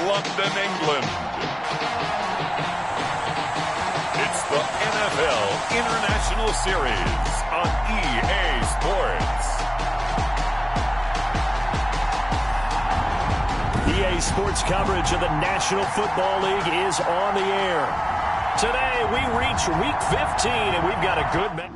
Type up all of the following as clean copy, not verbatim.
London, England. It's the NFL International Series on EA Sports. EA Sports coverage of the National Football League is on the air. Today we reach Week 15, and we've got a good match.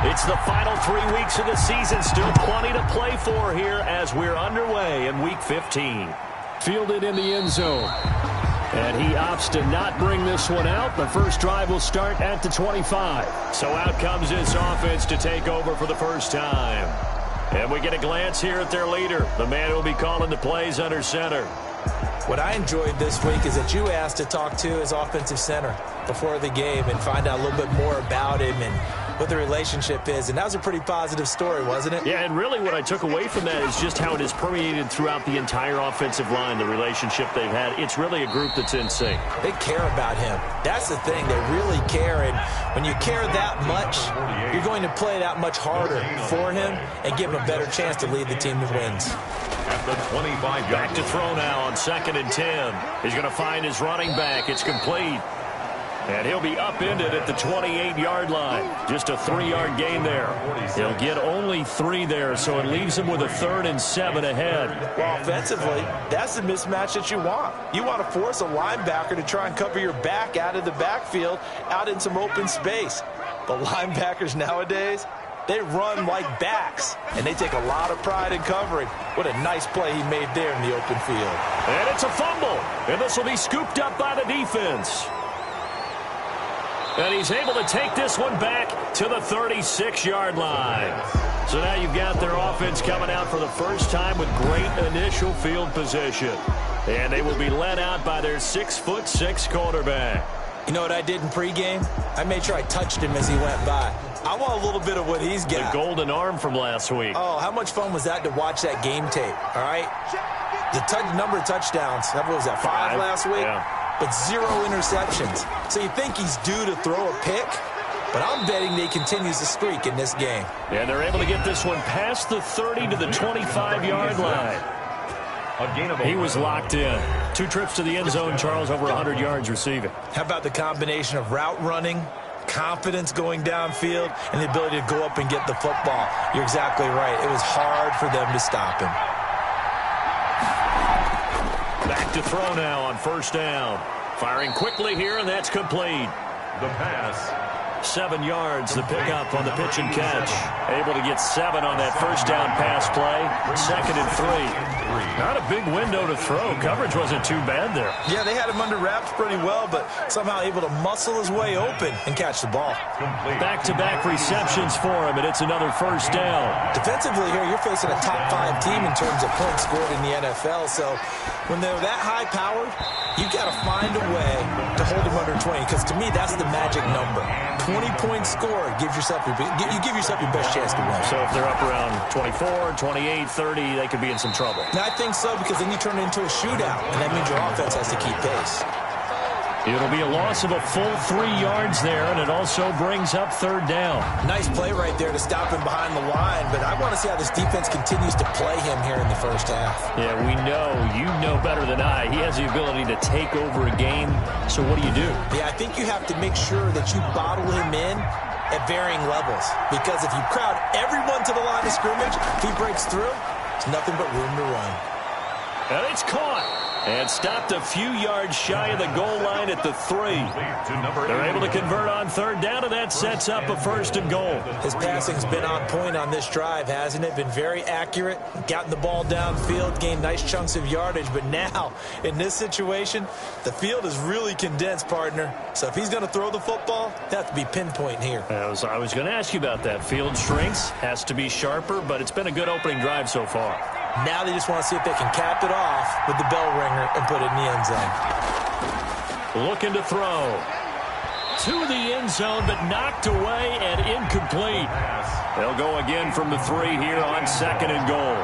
It's the final 3 weeks of the season. Still plenty to play for here as we're underway in Week 15. Fielded in the end zone. And he opts to not bring this one out. The first drive will start at the 25. So out comes this offense to take over for the first time. And we get a glance here at their leader, the man who will be calling the plays under center. What I enjoyed this week is that you asked to talk to his offensive center before the game and find out a little bit more about him and what the relationship is. And that was a pretty positive story, wasn't it? Yeah, and really what I took away from that is just how it has permeated throughout the entire offensive line, the relationship they've had. It's really a group that's in sync. They care about him. That's the thing. They really care. And when you care that much, you're going to play that much harder for him and give him a better chance to lead the team to wins. At the 25-yard Back to throw now on 2nd and 10. He's going to find his running back. It's complete. And he'll be upended at the 28-yard line. Just a 3-yard gain there. He'll get only 3 there, so it leaves him with a 3rd and 7 ahead. Well, offensively, that's the mismatch that you want. You want to force a linebacker to try and cover your back out of the backfield, out in some open space. But linebackers nowadays, they run like backs, and they take a lot of pride in covering. What a nice play he made there in the open field. And it's a fumble, and this will be scooped up by the defense. And he's able to take this one back to the 36-yard line. So now you've got their offense coming out for the first time with great initial field position. And they will be led out by their 6'6" quarterback. You know what I did in pregame? I made sure I touched him as he went by. I want a little bit of what he's got. The golden arm from last week. Oh, how much fun was that to watch that game tape, all right? The number of touchdowns, what was that, 5 last week? Yeah. But 0 interceptions. So you think he's due to throw a pick? But I'm betting that he continues the streak in this game. And they're able to get this one past the 30 to the 25-yard line. He was locked in. 2 trips to the end zone, Charles, over 100 yards receiving. How about the combination of route running, confidence going downfield, and the ability to go up and get the football? You're exactly right. It was hard for them to stop him. Back to throw now on 1st down. Firing quickly here, and that's complete. The pass. 7 yards, the pickup on the pitch and catch. Able to get 7 on that 1st down pass play. 2nd and 3. Not a big window to throw. Coverage wasn't too bad there. Yeah, they had him under wraps pretty well, but somehow able to muscle his way open and catch the ball. Back-to-back receptions for him, and it's another 1st down. Defensively here, you're facing a top 5 team in terms of points scored in the NFL, so when they're that high-powered, you've got to find a way to hold them under 20, because to me, that's the magic number. 20-point score gives yourself you give yourself your best chance to win. So if they're up around 24, 28, 30, they could be in some trouble. Now, I think so, because then you turn it into a shootout, and that means your offense has to keep pace. It'll be a loss of a full 3 yards there, and it also brings up 3rd down. Nice play right there to stop him behind the line, but I want to see how this defense continues to play him here in the first half. Yeah, we know. You know better than I. He has the ability to take over a game, so what do you do? Yeah, I think you have to make sure that you bottle him in at varying levels, because if you crowd everyone to the line of scrimmage, if he breaks through, there's nothing but room to run. And it's caught. And stopped a few yards shy of the goal line at the 3. They're able to convert on third down, and that sets up a 1st and goal. His passing's been on point on this drive, hasn't it? Been very accurate, gotten the ball downfield, gained nice chunks of yardage. But now, in this situation, the field is really condensed, partner. So if he's going to throw the football, he'll have to be pinpoint here. I was going to ask you about that. Field shrinks, has to be sharper, but it's been a good opening drive so far. Now they just want to see if they can cap it off with the bell ringer and put it in the end zone. Looking to throw. To the end zone, but knocked away and incomplete. They'll go again from the 3 here on 2nd and goal.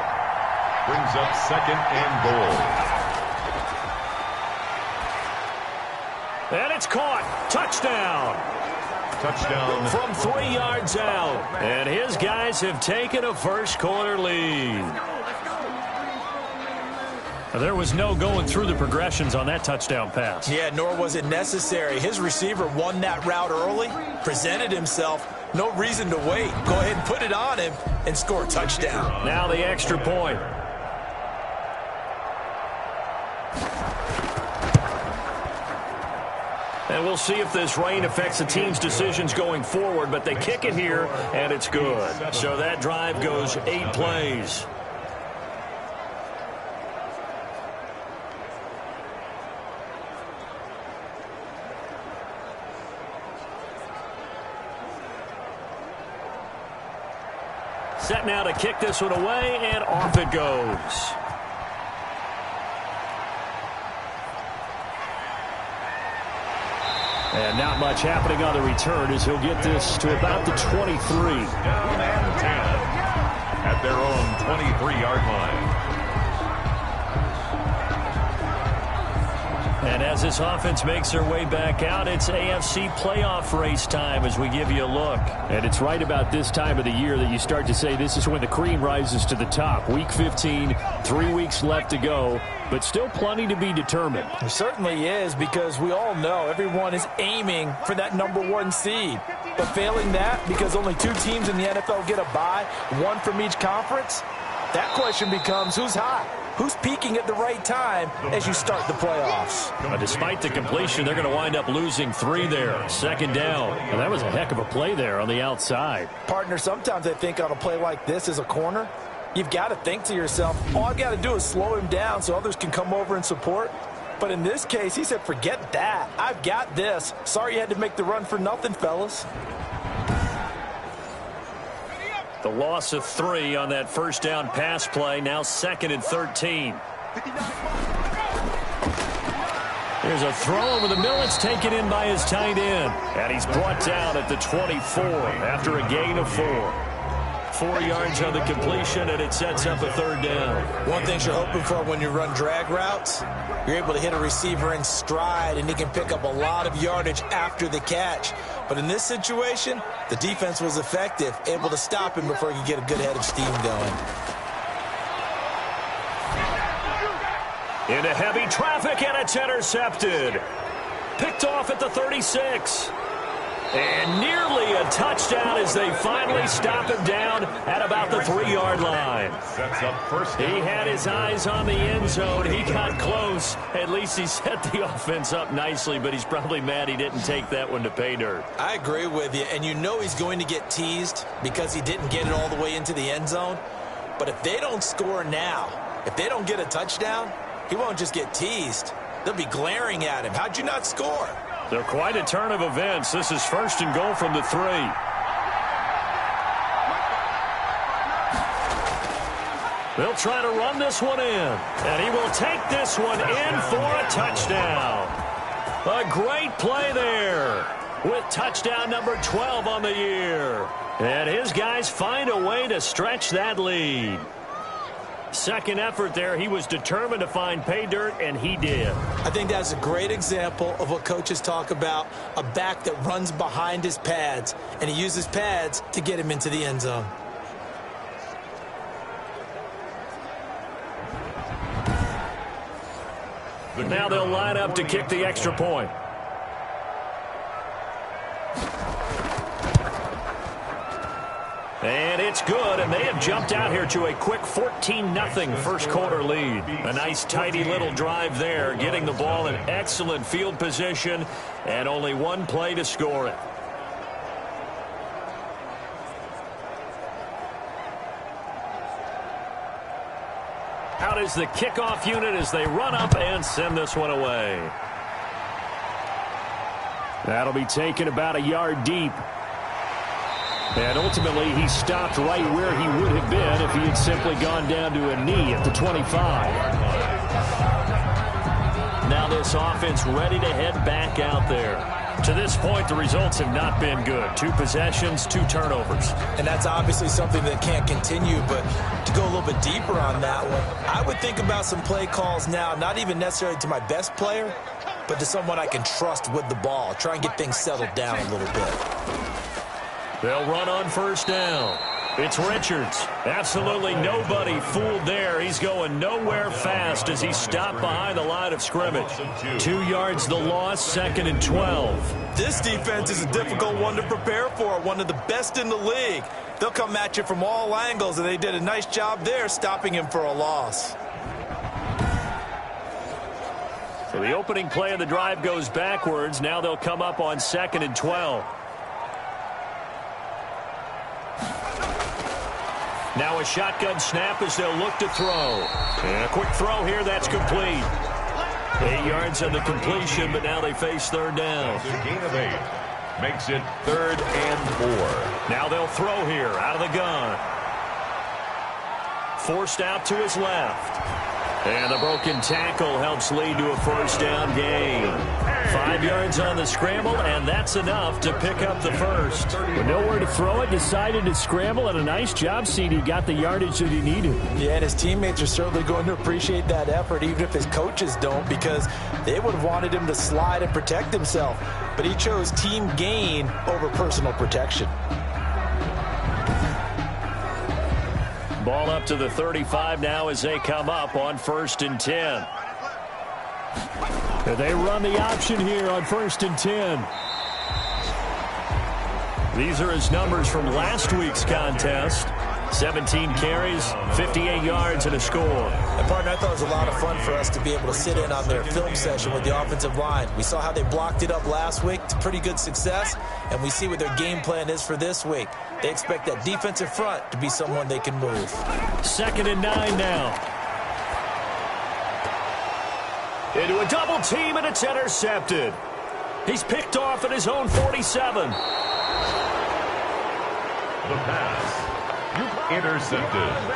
Brings up 2nd and goal. And it's caught. Touchdown. Touchdown. From 3 yards out. And his guys have taken a first-quarter lead. There was no going through the progressions on that touchdown pass. Yeah, nor was it necessary. His receiver won that route early, presented himself. No reason to wait. Go ahead and put it on him and score a touchdown. Now the extra point. And we'll see if this rain affects the team's decisions going forward, but they kick it here, and it's good. So that drive goes 8 plays. Set now to kick this one away, and off it goes. And not much happening on the return as he'll get this to about the 23. Down and 10 at their own 23-yard line. And as this offense makes their way back out, it's AFC playoff race time as we give you a look. And it's right about this time of the year that you start to say this is when the cream rises to the top. Week 15, 3 weeks left to go, but still plenty to be determined. It certainly is, because we all know everyone is aiming for that #1 seed. But failing that, because only 2 teams in the NFL get a bye, 1 from each conference, that question becomes who's hot? Who's peaking at the right time as you start the playoffs? But despite the completion, they're going to wind up losing 3 there. 2nd down. And that was a heck of a play there on the outside. Partner, sometimes I think on a play like this as a corner, you've got to think to yourself, all I've got to do is slow him down so others can come over and support. But in this case, he said, forget that. I've got this. Sorry you had to make the run for nothing, fellas. The loss of 3 on that first down pass play. Now 2nd and 13. Here's a throw over the middle. It's taken in by his tight end. And he's brought down at the 24 after a gain of 4. 4 yards on the completion, and it sets up a 3rd down. One thing you're hoping for when you run drag routes, you're able to hit a receiver in stride, and he can pick up a lot of yardage after the catch. But in this situation, the defense was effective, able to stop him before he could get a good head of steam going. Into heavy traffic, and it's intercepted. Picked off at the 36. And nearly a touchdown as they finally stop him down at about the 3-yard line. Sets up first down. He had his eyes on the end zone. He got close. At least he set the offense up nicely, but he's probably mad he didn't take that one to pay dirt. I agree with you, and you know he's going to get teased because he didn't get it all the way into the end zone. But if they don't score now, if they don't get a touchdown, he won't just get teased. They'll be glaring at him. How'd you not score? They're quite a turn of events. This is 1st and goal from the 3. They'll try to run this one in. And he will take this one in for a touchdown. A great play there with touchdown number 12 on the year. And his guys find a way to stretch that lead. Second effort there, he was determined to find pay dirt, and he did. I think that's a great example of what coaches talk about, a back that runs behind his pads, and he uses pads to get him into the end zone. Now they'll line up to kick the extra point. And it's good, and they have jumped out here to a quick 14-0 first quarter lead. A nice, tidy little drive there, getting the ball in excellent field position, and only one play to score it. Out is the kickoff unit as they run up and send this one away. That'll be taken about a yard deep. And ultimately, he stopped right where he would have been if he had simply gone down to a knee at the 25. Now this offense ready to head back out there. To this point, the results have not been good. 2 possessions, 2 turnovers. And that's obviously something that can't continue, but to go a little bit deeper on that one, I would think about some play calls now, not even necessarily to my best player, but to someone I can trust with the ball. Try and get things settled down a little bit. They'll run on first down. It's Richards. Absolutely nobody fooled there. He's going nowhere fast as he stopped behind the line of scrimmage. 2 yards the loss, 2nd and 12. This defense is a difficult one to prepare for, one of the best in the league. They'll come at you from all angles, and they did a nice job there stopping him for a loss. So the opening play of the drive goes backwards. Now they'll come up on 2nd and 12. Now a shotgun snap as they'll look to throw. And a quick throw here, that's complete. 8 yards on the completion, but now they face third down. That's a gain of 8. Makes it 3rd and 4. Now they'll throw here out of the gun. Forced out to his left. And the broken tackle helps lead to a first down gain. 5 yards on the scramble, and that's enough to pick up the first. With nowhere to throw it, decided to scramble, and a nice job, CD. Got the yardage that he needed. Yeah, and his teammates are certainly going to appreciate that effort, even if his coaches don't, because they would have wanted him to slide and protect himself. But he chose team gain over personal protection. Ball up to the 35 now as they come up on 1st and 10. They run the option here on 1st and 10. These are his numbers from last week's contest. 17 carries, 58 yards, and a score. And, partner, I thought it was a lot of fun for us to be able to sit in on their film session with the offensive line. We saw how they blocked it up last week. It's pretty good success, and we see what their game plan is for this week. They expect that defensive front to be someone they can move. 2nd and 9 now. Into a double team, and it's intercepted. He's picked off at his own 47. The pass. Intercepted.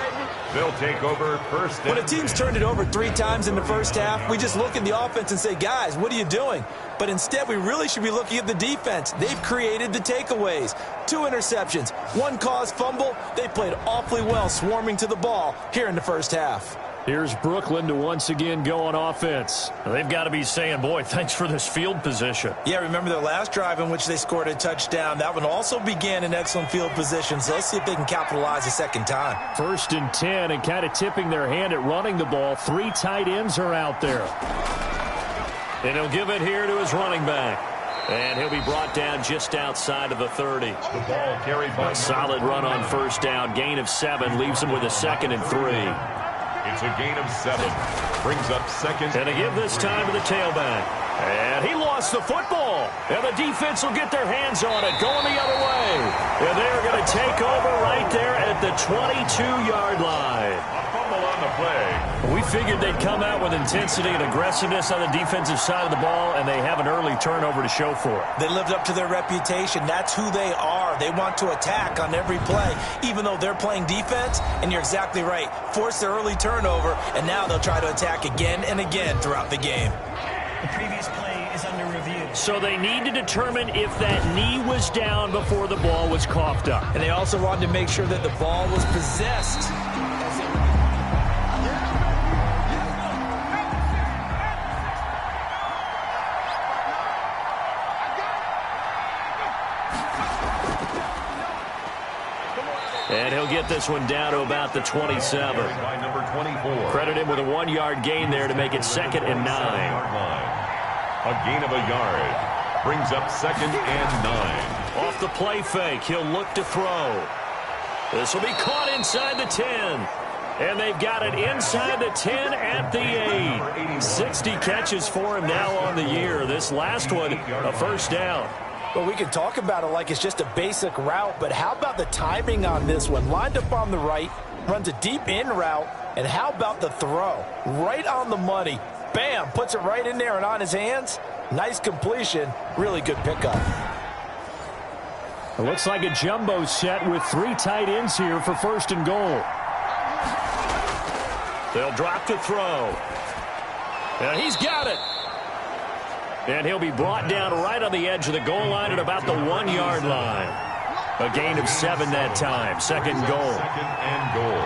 They'll take over first. When a team's turned it over 3 times in the first half, we just look at the offense and say, guys, what are you doing? But instead, we really should be looking at the defense. They've created the takeaways. 2 interceptions, 1 caused fumble. They played awfully well swarming to the ball here in the first half. Here's Brooklyn to once again go on offense. They've got to be saying, boy, thanks for this field position. Yeah, remember their last drive in which they scored a touchdown. That one also began in excellent field position, so let's see if they can capitalize a second time. 1st and 10, and kind of tipping their hand at running the ball. 3 tight ends are out there. And he'll give it here to his running back. And he'll be brought down just outside of the 30. The ball carried by a solid run on first down. Gain of 7 leaves him with a 2nd and 3. It's a gain of 7. Brings up 2nd. And they give this time to the tailback. And he lost the football. And the defense will get their hands on it, going the other way. And they're going to take over right there at the 22-yard line. A fumble on the play. We figured they'd come out with intensity and aggressiveness on the defensive side of the ball, and they have an early turnover to show for it. They lived up to their reputation. That's who they are. They want to attack on every play, even though they're playing defense. And you're exactly right. Force their early turnover, and now they'll try to attack again and again throughout the game. The previous play is under review. So they need to determine if that knee was down before the ball was coughed up. And they also wanted to make sure that the ball was possessed. And he'll get this one down to about the 27. By number 24. Credit him with a 1-yard gain there to make it 2nd and 9. A gain of a yard. Brings up 2nd and 9. Off the play fake, he'll look to throw. This will be caught inside the 10. And they've got it inside the 10 at the 8. 60 catches for him now on the year. This last one, a first down. Well, we can talk about it like it's just a basic route, but how about the timing on this one? Lined up on the right, runs a deep in route, and how about the throw? Right on the money. Bam, puts it right in there and on his hands. Nice completion, really good pickup. It looks like a jumbo set with 3 tight ends here for first and goal. They'll drop to throw. And he's got it. And he'll be brought down right on the edge of the goal line at about the 1-yard line. A gain of 7 that time. Second goal. Second and goal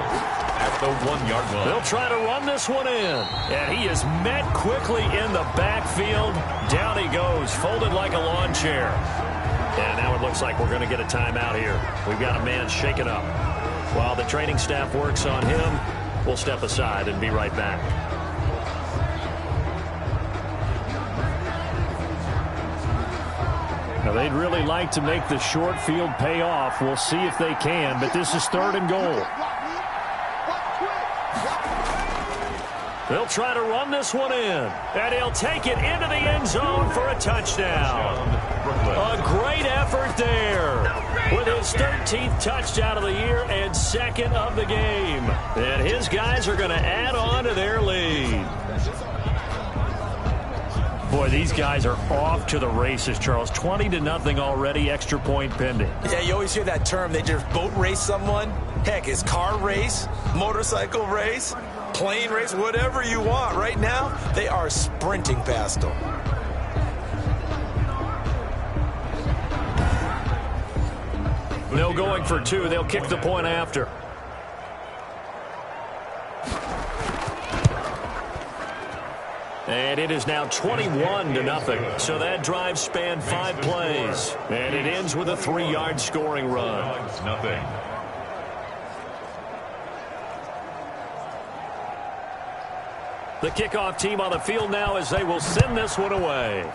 at the 1-yard line. They'll try to run this one in. And he is met quickly in the backfield. Down he goes, folded like a lawn chair. And now it looks like we're going to get a timeout here. We've got a man shaken up. While the training staff works on him, we'll step aside and be right back. Now, they'd really like to make the short field pay off. We'll see if they can, but this is third and goal. They'll try to run this one in. And he'll take it into the end zone for a touchdown. A great effort there with his 13th touchdown of the year and second of the game. And his guys are going to add on to their lead. Boy, these guys are off to the races, Charles. 20-0 already, extra point pending. Yeah, you always hear that term. They just boat race someone. Heck, it's car race, motorcycle race, plane race, whatever you want. Right now, they are sprinting past them. No going for 2. They'll kick the point after. And it is now 21-0. So that drive spanned 5 plays. And it ends with a 3-yard scoring run. Nothing. The kickoff team on the field now as they will send this one away.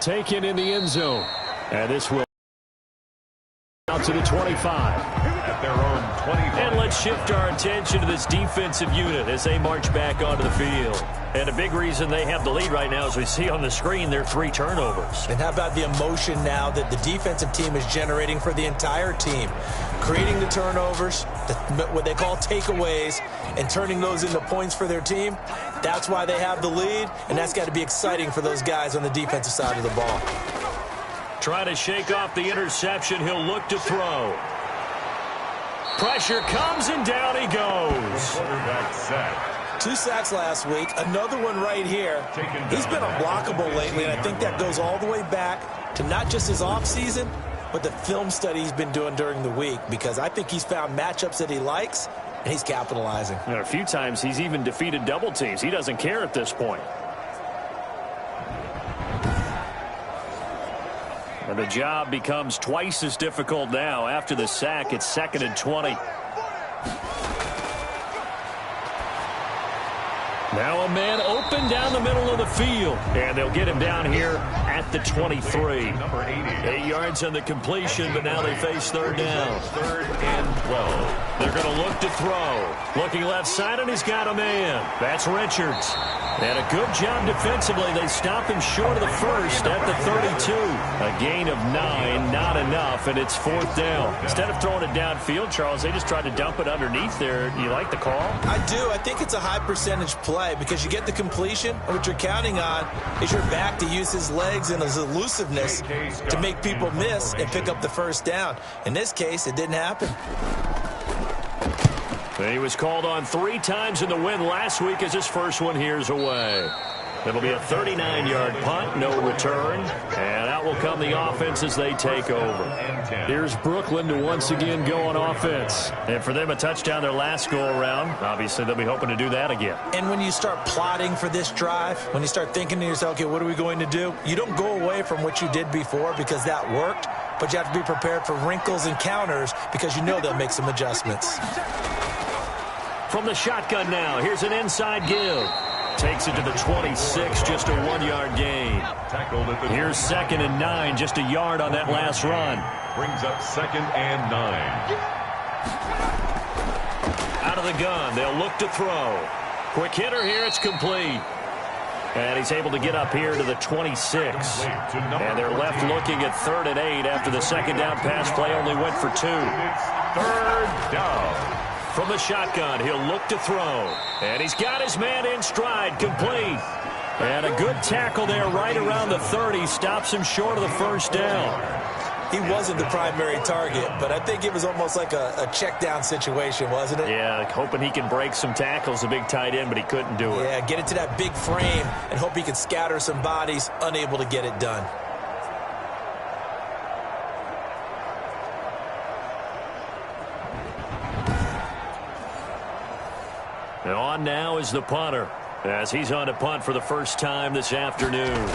Taken in the end zone. And this will out to the 25. At their own 25. And let's shift our attention to this defensive unit as they march back onto the field. And a big reason they have the lead right now, as we see on the screen, their 3 turnovers. And how about the emotion now that the defensive team is generating for the entire team? Creating the turnovers, what they call takeaways, and turning those into points for their team. That's why they have the lead, and that's got to be exciting for those guys on the defensive side of the ball. Trying to shake off the interception. He'll look to throw. Pressure comes, and down he goes. Quarterback sack. 2 sacks last week, another one right here. He's been unblockable lately, and I think that goes all the way back to not just his offseason, but the film study he's been doing during the week, because I think he's found matchups that he likes, and he's capitalizing. And a few times he's even defeated double teams. He doesn't care at this point. And the job becomes twice as difficult now. After the sack, it's 2nd and 20. Now a man open down the middle of the field. And they'll get him down here at the 23. 8 yards on the completion, but now they face third down. 3rd and 12. They're going to look to throw. Looking left side, and he's got a man. That's Richards. And a good job defensively. They stop him short of the first at the 32. A gain of 9, not enough, and it's 4th down. Instead of throwing it downfield, Charles, they just tried to dump it underneath there. You like the call? I do. I think it's a high percentage play because you get the completion, and what you're counting on is your back to use his legs and his elusiveness to make people miss and pick up the first down. In this case, it didn't happen. He was called on 3 times in the win last week as his first one here's away. It'll be a 39-yard punt, no return. And out will come the offense as they take over. Here's Brooklyn to once again go on offense. And for them, a touchdown their last go-around. Obviously, they'll be hoping to do that again. And when you start plotting for this drive, when you start thinking to yourself, okay, what are we going to do? You don't go away from what you did before because that worked, but you have to be prepared for wrinkles and counters because you know they'll make some adjustments. From the shotgun now, here's an inside give. Takes it to the 26, just a 1-yard gain. Tackled at the Here's 2nd and 9, just a yard on that last run. brings up 2nd and 9. Out of the gun, they'll look to throw. Quick hitter here, it's complete. And he's able to get up here to the 26. And they're left looking at 3rd and 8 after the second down pass play only went for 2. It's 3rd down. From the shotgun, he'll look to throw. And he's got his man in stride, complete. And a good tackle there right around the 30. Stops him short of the first down. He wasn't the primary target, but I think it was almost like a check down situation, wasn't it? Yeah, hoping he can break some tackles, a big tight end, but he couldn't do it. Yeah, get it to that big frame and hope he can scatter some bodies, unable to get it done. And on now is the punter, as he's on to punt for the first time this afternoon.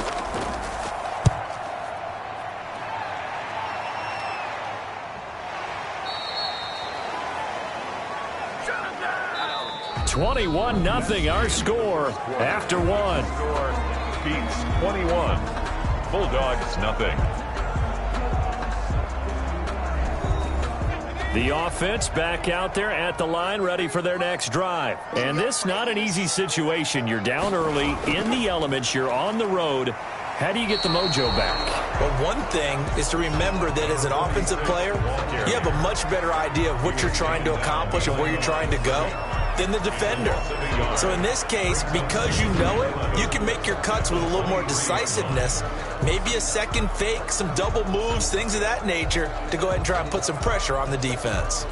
$21-0 our score after 1. Score beats 21. Bulldogs nothing. The offense back out there at the line, ready for their next drive. And this not an easy situation. You're down early, in the elements, you're on the road. How do you get the mojo back? Well, one thing is to remember that as an offensive player, you have a much better idea of what you're trying to accomplish and where you're trying to go than the defender. So in this case, because you know it, you can make your cuts with a little more decisiveness, maybe a second fake, some double moves, things of that nature, to go ahead and try and put some pressure on the defense.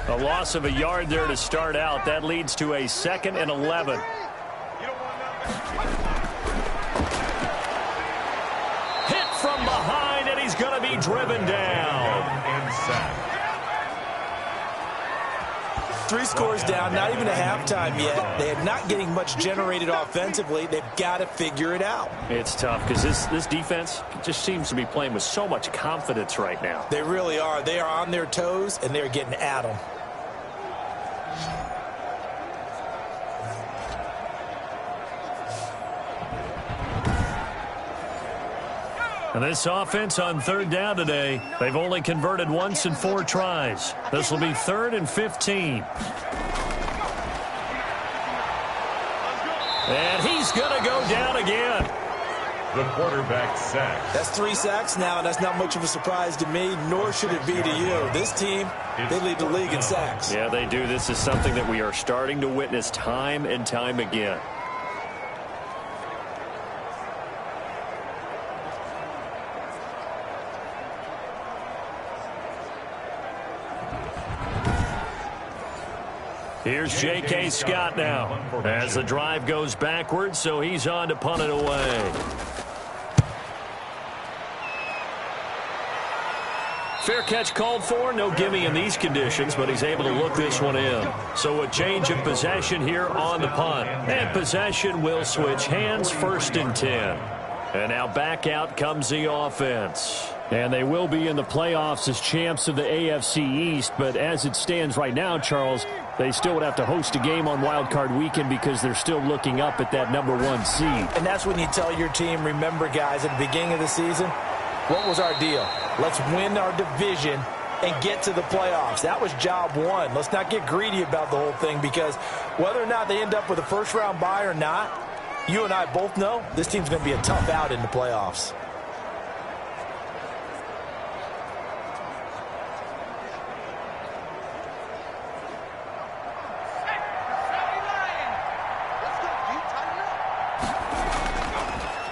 A loss of a yard there to start out. That leads to a 2nd and 11. Hit from behind, and he's going to be driven down. And sacked. 3 scores down, not even a halftime yet. They are not getting much generated offensively. They've got to figure it out. It's tough because this defense just seems to be playing with so much confidence right now. They really are. They are on their toes, and they're getting at them. And this offense on 3rd down today, they've only converted once in 4 tries. This will be 3rd and 15. And he's going to go down again. The quarterback sacked. That's 3 sacks now, and that's not much of a surprise to me, nor should it be to you. This team, they lead the league in sacks. Yeah, they do. This is something that we are starting to witness time and time again. Here's J.K. Scott now as the drive goes backwards, so he's on to punt it away. Fair catch called for. No gimme in these conditions, but he's able to look this one in. So a change of possession here on the punt. And possession will switch hands, 1st and 10. And now back out comes the offense. And they will be in the playoffs as champs of the AFC East. But as it stands right now, Charles, they still would have to host a game on Wild Card Weekend because they're still looking up at that #1 seed. And that's when you tell your team, remember, guys, at the beginning of the season, what was our deal? Let's win our division and get to the playoffs. That was job 1. Let's not get greedy about the whole thing, because whether or not they end up with a first-round bye or not, you and I both know this team's going to be a tough out in the playoffs.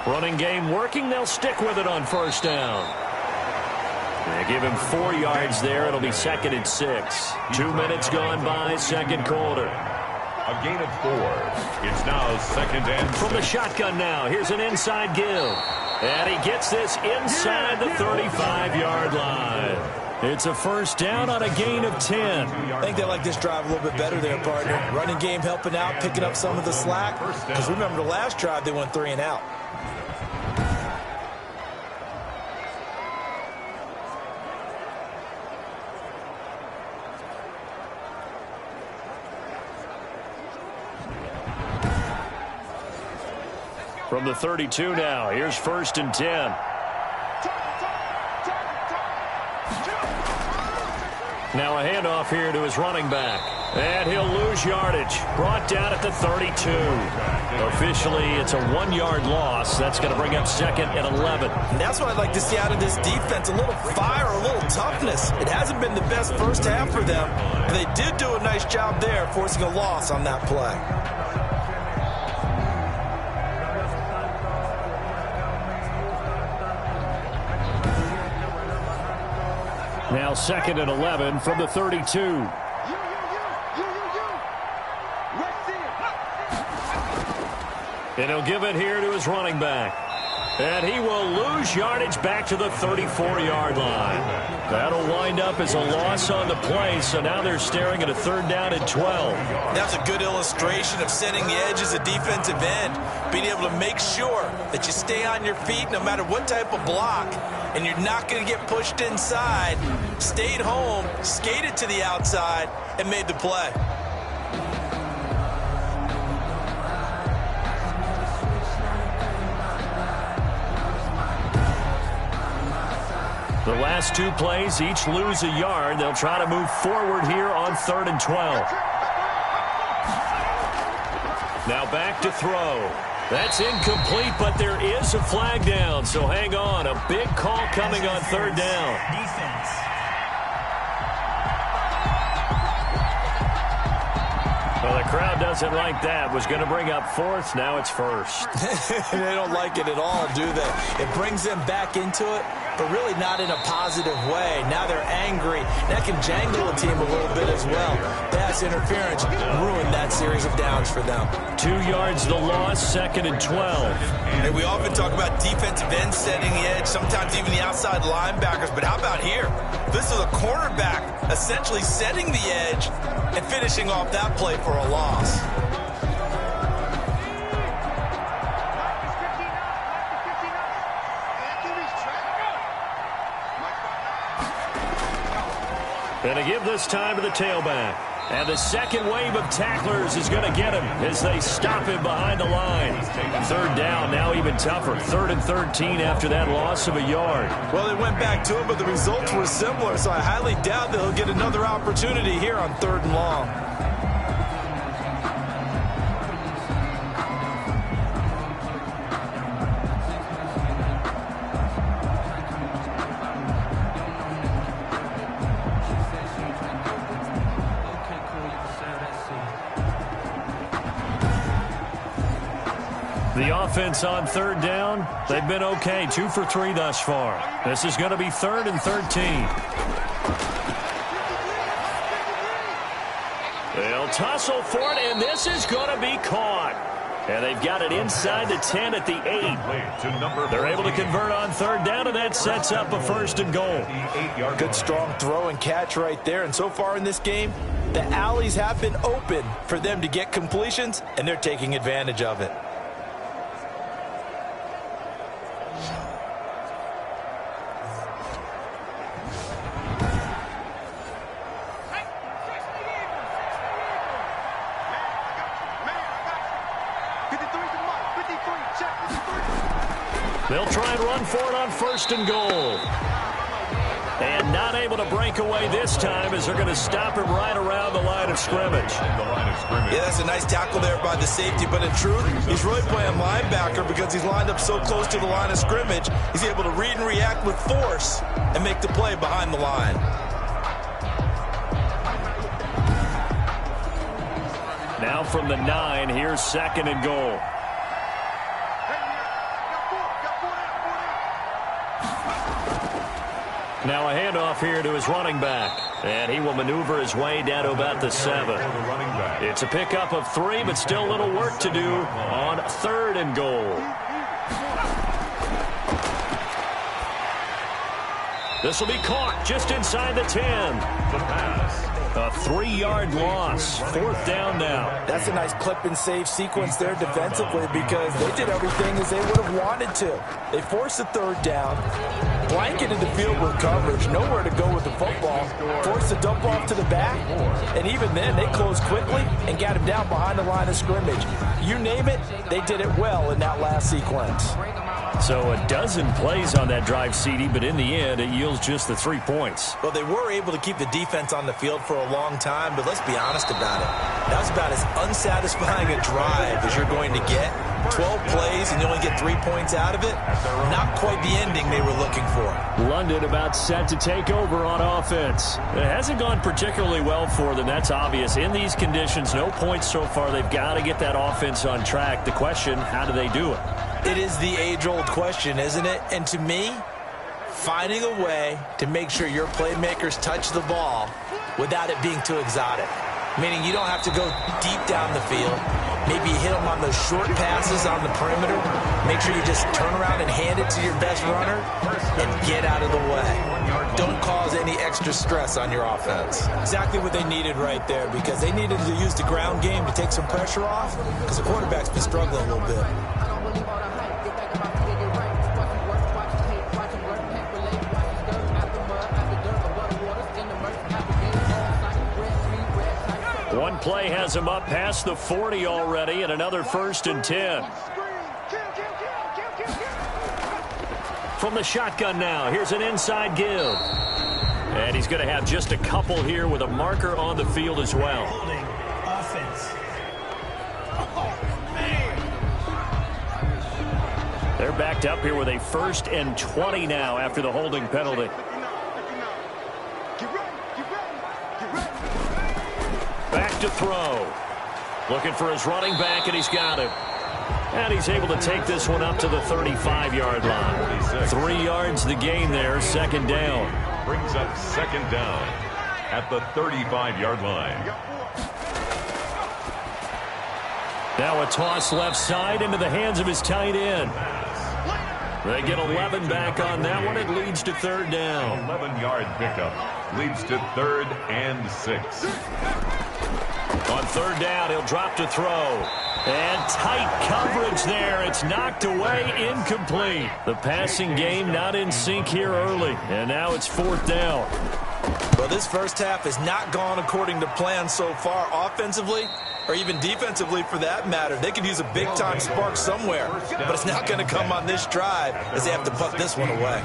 Running game working. They'll stick with it on 1st down. They give him 4 yards there. It'll be 2nd and 6. 2 minutes gone by, 2nd quarter. A gain of 4. It's now 2nd and 6. From the shotgun now, here's an inside give. And he gets this inside the 35-yard line. It's a 1st down on a gain of 10. I think they like this drive a little bit better there, partner. Running game helping out, picking up some of the slack. Because remember, the last drive they went 3 and out. From the 32 now, here's 1st and 10. Now a handoff here to his running back. And he'll lose yardage. Brought down at the 32. Officially, it's a 1-yard loss. That's going to bring up 2nd and 11. And that's what I'd like to see out of this defense. A little fire, a little toughness. It hasn't been the best first half for them. But they did do a nice job there, forcing a loss on that play. Now 2nd and 11 from the 32. And he'll give it here to his running back. And he will lose yardage back to the 34-yard line. That'll wind up as a loss on the play, so now they're staring at a 3rd down and 12. That's a good illustration of setting the edge as a defensive end, being able to make sure that you stay on your feet no matter what type of block, and you're not going to get pushed inside. Stayed home, skated to the outside, and made the play. The last 2 plays, each lose a yard. They'll try to move forward here on 3rd and 12. Now back to throw. That's incomplete, but there is a flag down, so hang on. A big call coming on 3rd down. Defense. Well, the crowd doesn't like that. Was going to bring up 4th. Now it's 1st. They don't like it at all, do they? It brings them back into it, but really not in a positive way. Now they're angry. That can jangle a team a little bit as well. Pass interference ruined that series of downs for them. 2 yards the loss, 2nd and 12. And we often talk about defensive ends setting the edge, sometimes even the outside linebackers. But how about here? This is a cornerback essentially setting the edge and finishing off that play for a loss. And to give this time to the tailback. And the second wave of tacklers is going to get him as they stop him behind the line. 3rd down, now even tougher. 3rd and 13 after that loss of a yard. Well, they went back to him, but the results were similar, so I highly doubt that he'll get another opportunity here on 3rd and long. The offense on 3rd down, they've been okay. 2 for 3 thus far. This is going to be 3rd and 13. They'll tussle for it, and this is going to be caught. And they've got it inside the 10 at the 8. They're able to convert on 3rd down, and that sets up a 1st and goal. Good strong throw and catch right there. And so far in this game, the alleys have been open for them to get completions, and they're taking advantage of it. They'll try and run for it on 1st and goal. And not able to break away this time as they're going to stop him right around the line of scrimmage. Yeah, that's a nice tackle there by the safety, but in truth, he's really playing linebacker because he's lined up so close to the line of scrimmage. He's able to read and react with force and make the play behind the line. Now from the 9, here's 2nd and goal. Now a handoff here to his running back. And he will maneuver his way down to about the 7. It's a pickup of 3, but still a little work to do on 3rd and goal. This will be caught just inside the 10. The pass. A 3-yard loss. 4th down now. That's a nice clip and save sequence there defensively because they did everything as they would have wanted to. They forced the 3rd down, blanketed the field with coverage, nowhere to go with the football, forced the dump off to the back, and even then they closed quickly and got him down behind the line of scrimmage. You name it, they did it well in that last sequence. So a dozen plays on that drive, CD, but in the end, it yields just the 3 points. Well, they were able to keep the defense on the field for a long time, but let's be honest about it. That was about as unsatisfying a drive as you're going to get. 12 plays and you only get 3 points out of it. Not quite the ending they were looking for. London about set to take over on offense. It hasn't gone particularly well for them. That's obvious. In these conditions, no points so far. They've got to get that offense on track. The question, how do they do it? It is the age-old question, isn't it? And to me, finding a way to make sure your playmakers touch the ball without it being too exotic. Meaning you don't have to go deep down the field. Maybe you hit them on those short passes on the perimeter. Make sure you just turn around and hand it to your best runner and get out of the way. Don't cause any extra stress on your offense. Exactly what they needed right there, because they needed to use the ground game to take some pressure off, because the quarterback's been struggling a little bit. One play has him up past the 40 already, and another 1st and 10. From the shotgun now, here's an inside give. And he's going to have just a couple here with a marker on the field as well. Holding offense. They're backed up here with a 1st and 20 now after the holding penalty. Back to throw. Looking for his running back, and he's got him. And he's able to take this one up to the 35-yard line. 3 yards the gain there, 2nd down. Brings up 2nd down at the 35-yard line. Now a toss left side into the hands of his tight end. They get 11 back on that one. It leads to 3rd down. 11-yard pickup leads to 3rd and 6. On 3rd down, he'll drop to throw. And tight coverage there. It's knocked away, incomplete. The passing game not in sync here early. And now it's 4th down. Well, this first half has not gone according to plan so far offensively, or even defensively for that matter. They could use a big-time spark somewhere, but it's not going to come on this drive as they have to put this one away.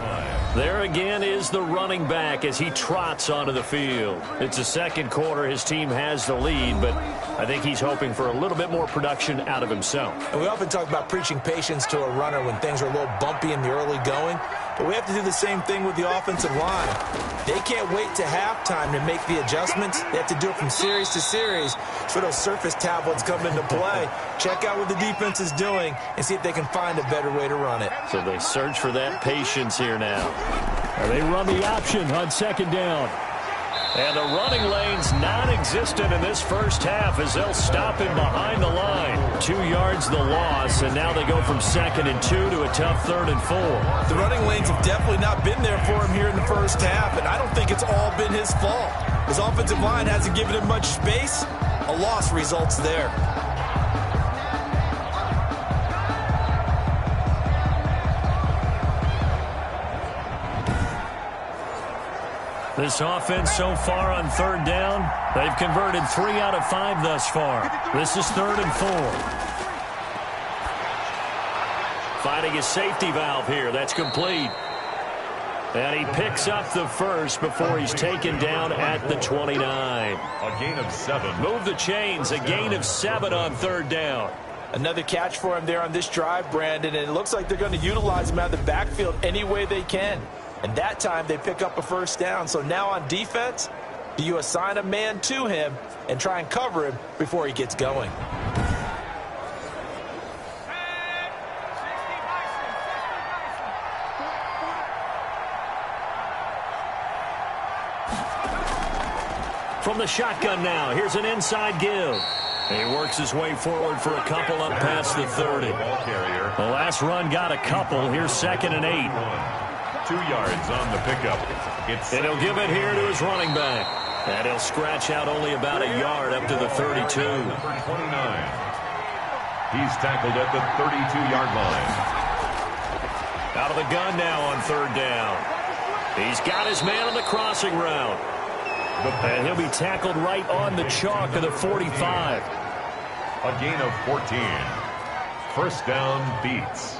There again is the running back as he trots onto the field. It's the 2nd quarter. His team has the lead, but I think he's hoping for a little bit more production out of himself. And we often talk about preaching patience to a runner when things are a little bumpy in the early going, but we have to do the same thing with the offensive line. They can't wait to halftime to make the adjustments. They have to do it from series to series so those surface tablets come into play. Check out what the defense is doing and see if they can find a better way to run it. So they search for that patience here now. And they run the option on 2nd down. And the running lane's non-existent in this first half as they'll stop him behind the line. 2 yards the loss, and now they go from 2nd and 2 to a tough 3rd and 4. The running lanes have definitely not been there for him here in the first half, and I don't think it's all been his fault. His offensive line hasn't given him much space. A loss results there. This offense so far on 3rd down, they've converted 3 out of 5 thus far. This is 3rd and 4. Finding his safety valve here. That's complete. And he picks up the 1st before he's taken down at the 29. A gain of 7. Move the chains. A gain of 7 on 3rd down. Another catch for him there on this drive, Brandon, and it looks like they're going to utilize him out of the backfield any way they can. And that time they pick up a 1st down. So now on defense, do you assign a man to him and try and cover him before he gets going? From the shotgun now, here's an inside give. He works his way forward for a couple up past the 30. The last run got a couple. Here's 2nd and 8. 2 yards on the pickup. And he'll give it here to his running back. And he'll scratch out only about a yard up to the 32. Number 29. He's tackled at the 32-yard line. Out of the gun now on 3rd down. He's got his man on the crossing route. And he'll be tackled right on the chalk of the 45. A gain of 14. First down beats.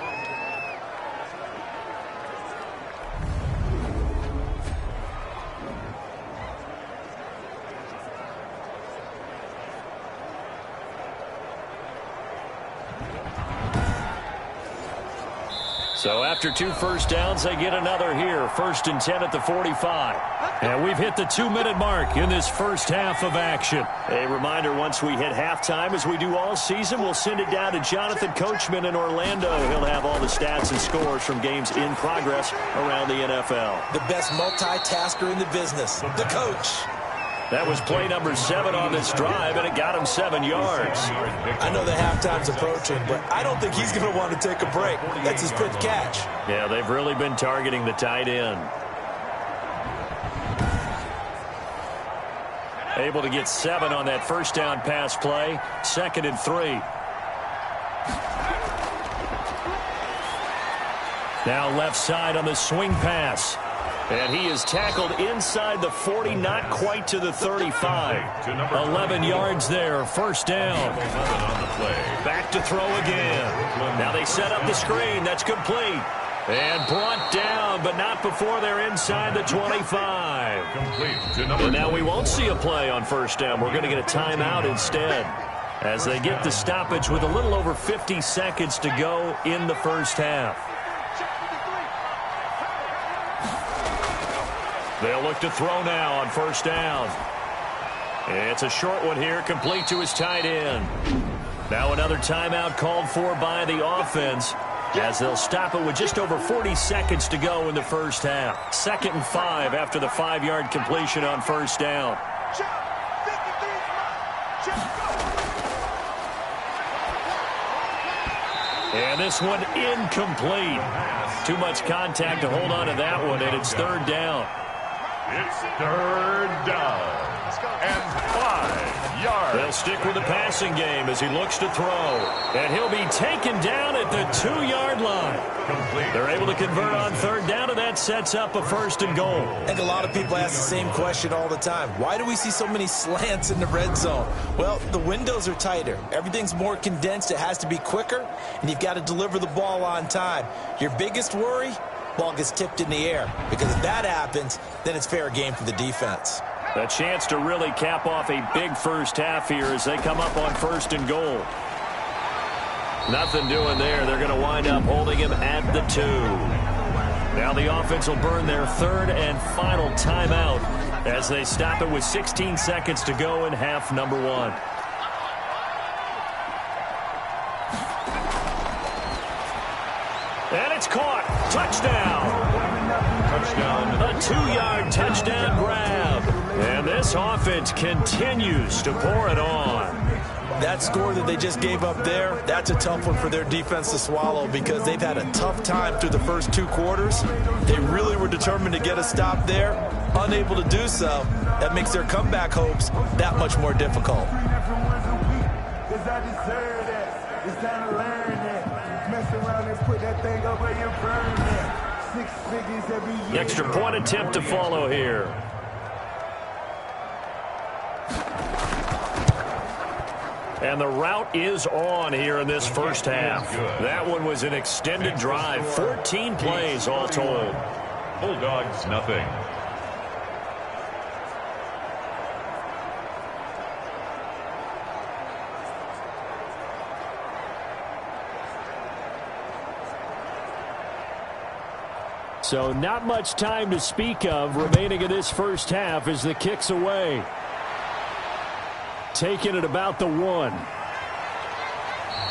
So after 2 first downs, they get another here. 1st and 10 at the 45. And we've hit the 2-minute mark in this first half of action. A reminder, once we hit halftime, as we do all season, we'll send it down to Jonathan Coachman in Orlando. He'll have all the stats and scores from games in progress around the NFL. The best multitasker in the business, the coach. That was play number 7 on this drive, and it got him 7 yards. I know the halftime's approaching, but I don't think he's going to want to take a break. That's his quick catch. Yeah, they've really been targeting the tight end. Able to get 7 on that first down pass play. 2nd and 3. Now left side on the swing pass. And he is tackled inside the 40, not quite to the 35. 11 yards there, first down. Back to throw again. Now they set up the screen. That's complete. And brought down, but not before they're inside the 25. And now we won't see a play on first down. We're going to get a timeout instead, as they get the stoppage with a little over 50 seconds to go in the first half. They'll look to throw now on first down. It's a short one here, complete to his tight end. Now another timeout called for by the offense, as they'll stop it with just over 40 seconds to go in the first half. 2nd and 5 after the 5-yard completion on first down. And this one incomplete. Too much contact to hold on to that one, and it's 3rd down. It's 3rd down and 5 yards. They'll stick with the passing game as he looks to throw. And he'll be taken down at the 2-yard line. Complete. They're able to convert on 3rd down, and that sets up a 1st and goal. I think a lot of people ask the same question all the time. Why do we see so many slants in the red zone? Well, the windows are tighter. Everything's more condensed. It has to be quicker, and you've got to deliver the ball on time. Your biggest worry? Ball gets tipped in the air, because if that happens, then it's fair game for the defense. A chance to really cap off a big first half here as they come up on 1st and goal. Nothing doing there. They're going to wind up holding him at the 2. Now the offense will burn their 3rd and final timeout as they stop it with 16 seconds to go in half number 1. And it's caught. Touchdown. A 2-yard touchdown grab. And this offense continues to pour it on. That score that they just gave up there, that's a tough one for their defense to swallow, because they've had a tough time through the first 2 quarters. They really were determined to get a stop there. Unable to do so, that makes their comeback hopes that much more difficult. Extra point attempt to follow here. And the route is on here in this first half. That one was an extended drive. 14 plays all told. Bulldogs, nothing. So not much time to speak of remaining in this first half as the kick's away. Taking it about the 1.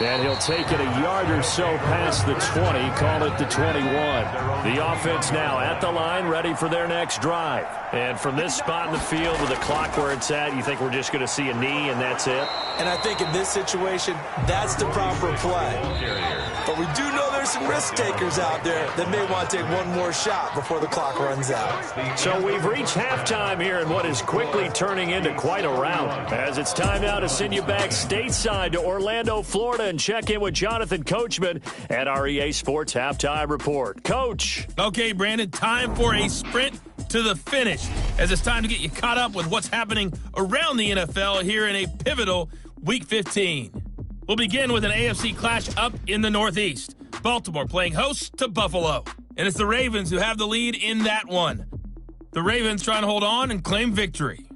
And he'll take it a yard or so past the 20, call it the 21. The offense now at the line, ready for their next drive. And from this spot in the field with the clock where it's at, you think we're just going to see a knee and that's it? And I think in this situation, that's the proper play. But we do know there's some risk takers out there that may want to take one more shot before the clock runs out. So we've reached halftime here in what is quickly turning into quite a rout. As it's time now to send you back stateside to Orlando, Florida, and check in with Jonathan Coachman at our EA Sports Halftime Report. Coach. Okay, Brandon, time for a sprint to the finish, as it's time to get you caught up with what's happening around the NFL here in a pivotal Week 15. We'll begin with an AFC clash up in the Northeast. Baltimore playing host to Buffalo. And it's the Ravens who have the lead in that one. The Ravens trying to hold on and claim victory.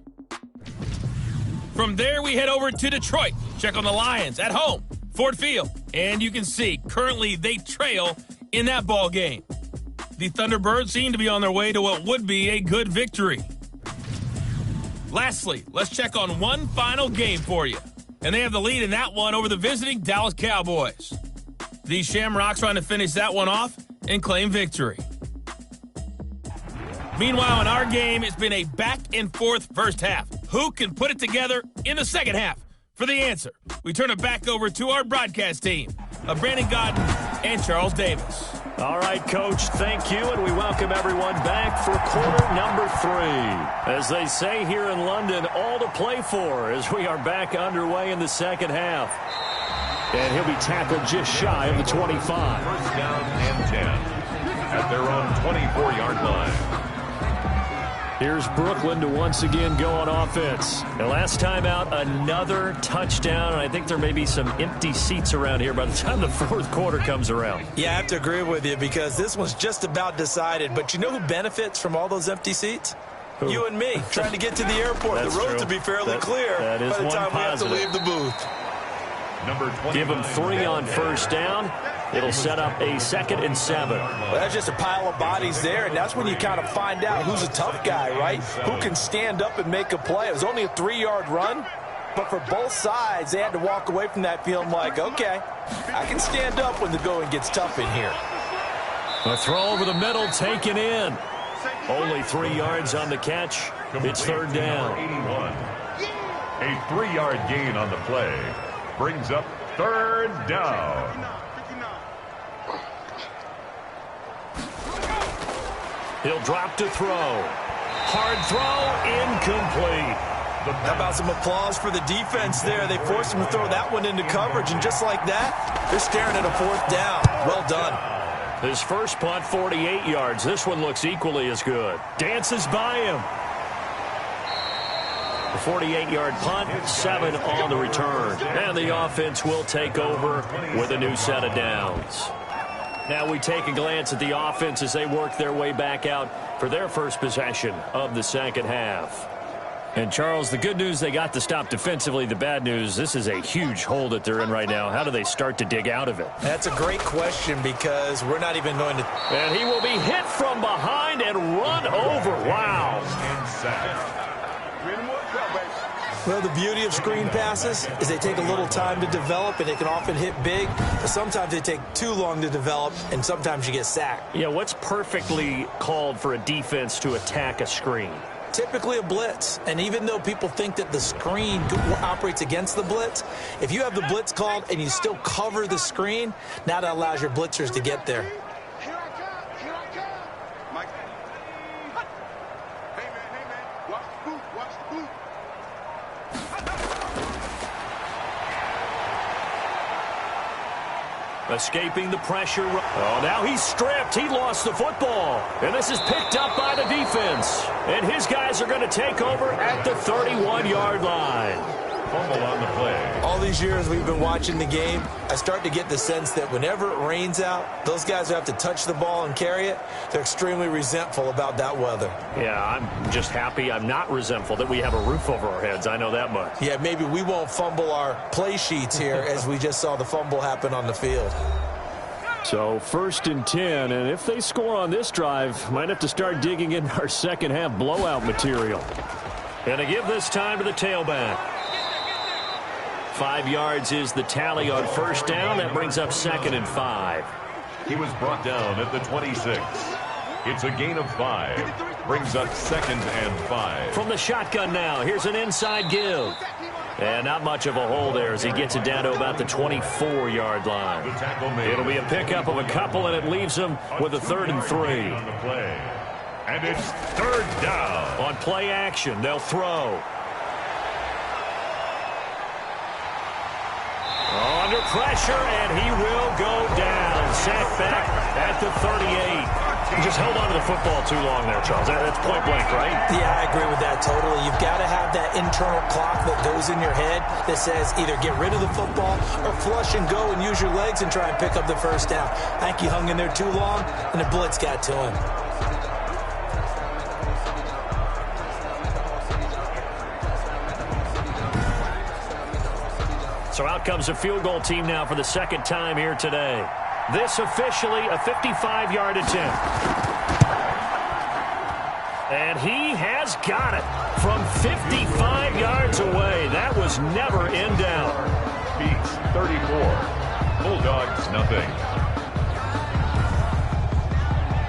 From there, we head over to Detroit. Check on the Lions at home, Ford Field. And you can see, currently they trail in that ball game. The Thunderbirds seem to be on their way to what would be a good victory. Lastly, let's check on one final game for you. And they have the lead in that one over the visiting Dallas Cowboys. The Shamrocks trying to finish that one off and claim victory. Meanwhile, in our game, it's been a back-and-forth first half. Who can put it together in the second half? For the answer, we turn it back over to our broadcast team of Brandon Godden and Charles Davis. All right, Coach, thank you, and we welcome everyone back for quarter number 3. As they say here in London, all to play for as we are back underway in the second half. And he'll be tackled just shy of the 25. First down and 10 at their own 24-yard line. Here's Brooklyn to once again go on offense. And last time out, another touchdown. And I think there may be some empty seats around here by the time the fourth quarter comes around. Yeah, I have to agree with you because this one's just about decided. But you know who benefits from all those empty seats? Who? You and me, trying to get to the airport. The roads will be fairly clear by the time we have to leave the booth. Give them 3 on first down. It'll set up a 2nd and 7. Well, that's just a pile of bodies there, and that's when you kind of find out who's a tough guy, right? Who can stand up and make a play. It was only a 3-yard run, but for both sides, they had to walk away from that feeling like, okay, I can stand up when the going gets tough in here. A throw over the middle, taken in. Only 3 yards on the catch. It's 3rd down. 81. A 3-yard gain on the play brings up 3rd down. He'll drop to throw. Hard throw, incomplete. How about some applause for the defense there? They forced him to throw that one into coverage, and just like that, they're staring at a 4th down. Well done. His first punt, 48 yards. This one looks equally as good. Dances by him. The 48-yard punt, 7 on the return. And the offense will take over with a new set of downs. Now we take a glance at the offense as they work their way back out for their first possession of the second half. And, Charles, the good news, they got to stop defensively. The bad news, this is a huge hole that they're in right now. How do they start to dig out of it? That's a great question because we're not even going to... And he will be hit from behind and run over. Wow. Well, the beauty of screen passes is they take a little time to develop, and they can often hit big. But sometimes they take too long to develop, and sometimes you get sacked. Yeah, what's perfectly called for a defense to attack a screen? Typically a blitz. And even though people think that the screen operates against the blitz, if you have the blitz called and you still cover the screen, now that allows your blitzers to get there. Escaping the pressure. Oh, now he's stripped. He lost the football. And this is picked up by the defense. And his guys are going to take over at the 31-yard line. Fumble on the play. All these years we've been watching the game, I start to get the sense that whenever it rains out, those guys who have to touch the ball and carry it, they're extremely resentful about that weather. Yeah, I'm just happy I'm not resentful that we have a roof over our heads. I know that much. Yeah, maybe we won't fumble our play sheets here as we just saw the fumble happen on the field. So 1st and 10, and if they score on this drive, might have to start digging in our second half blowout material. And to give this time to the tailback. 5 yards is the tally on first down. That brings up 2nd and 5. He was brought down at the 26. It's a gain of 5. Brings up 2nd and 5. From the shotgun now, here's an inside give. And not much of a hole there as he gets it down to about the 24-yard line. It'll be a pickup of a couple, and it leaves him with a 3rd and 3. On the play. And it's 3rd down. On play action, they'll throw. Under pressure, and he will go down. Sacked back at the 38. He just held on to the football too long there, Charles. That's point blank, right? Yeah, I agree with that totally. You've got to have that internal clock that goes in your head that says either get rid of the football or flush and go and use your legs and try and pick up the first down. I think he hung in there too long, and the blitz got to him. So out comes a field goal team now for the second time here today. This officially a 55-yard attempt. And he has got it from 55 yards away. That was never in doubt. Beats 34. Bulldogs, nothing.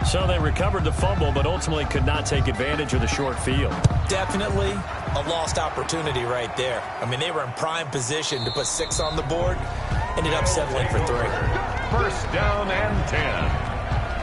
So they recovered the fumble, but ultimately could not take advantage of the short field. Definitely a lost opportunity right there. I mean, they were in prime position to put 6 on the board. Ended up settling for 3. First down and 10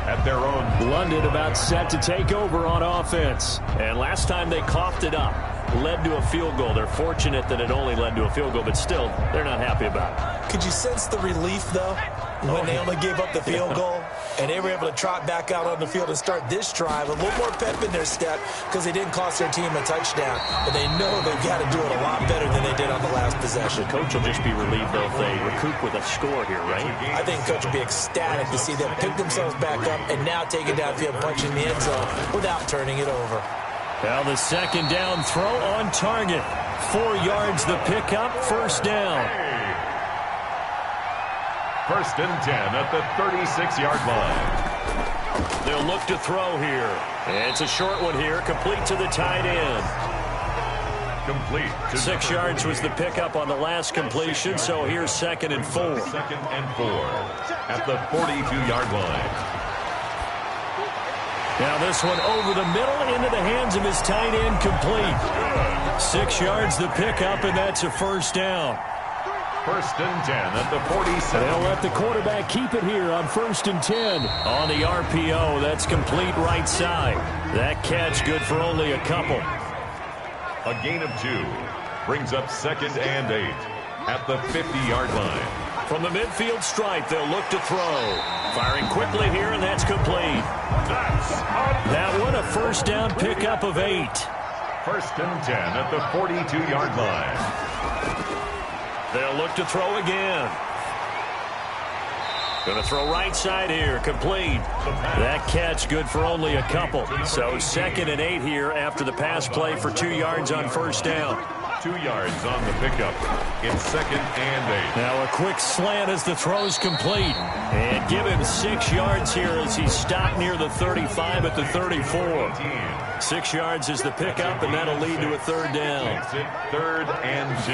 at their own. London about set to take over on offense. And last time they coughed it up, led to a field goal. They're fortunate that it only led to a field goal, but still, they're not happy about it. Could you sense the relief, though, when they only gave up the field goal? And they were able to trot back out on the field and start this drive. A little more pep in their step because they didn't cost their team a touchdown. But they know they've got to do it a lot better than they did on the last possession. The coach will just be relieved, though, if they recoup with a score here, right? I think the coach will be ecstatic to see them pick themselves back up and now take it downfield, punching the end zone without turning it over. Now the second down throw on target. 4 yards the pickup, first down. First and 10 at the 36-yard line. They'll look to throw here. It's a short one here, complete to the tight end. Complete. 6 yards was the pickup on the last completion, so here's second and 4. Second and 4 at the 42-yard line. Now this one over the middle into the hands of his tight end, complete. 6 yards the pickup, and that's a first down. First and 10 at the 47. They'll let the quarterback keep it here on first and 10. On the RPO, that's complete right side. That catch good for only a couple. A gain of 2 brings up second and 8 at the 50-yard line. From the midfield stripe, they'll look to throw. Firing quickly here, and that's complete. That one a first down pickup of 8. First and 10 at the 42-yard line. They'll look to throw again. Going to throw right side here, complete. That catch good for only a couple. So second and 8 here after the pass play for 2 yards on first down. 2 yards on the pickup. It's second and 8. Now a quick slant as the throw's complete. And give him 6 yards here as he's stopped near the 35 at the 34. 6 yards is the pickup, and that'll lead to a third down. Third and 2.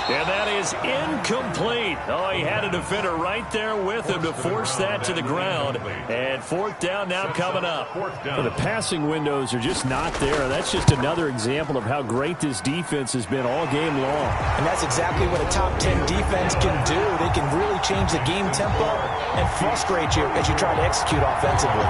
And that is incomplete. Oh, he had a defender right there with him to force that to the ground. And fourth down now coming up. Well, the passing windows are just not there. That's just another example of how great this defense has been all game long. And that's exactly what a top 10 defense can do. They can really change the game tempo and frustrate you as you try to execute offensively.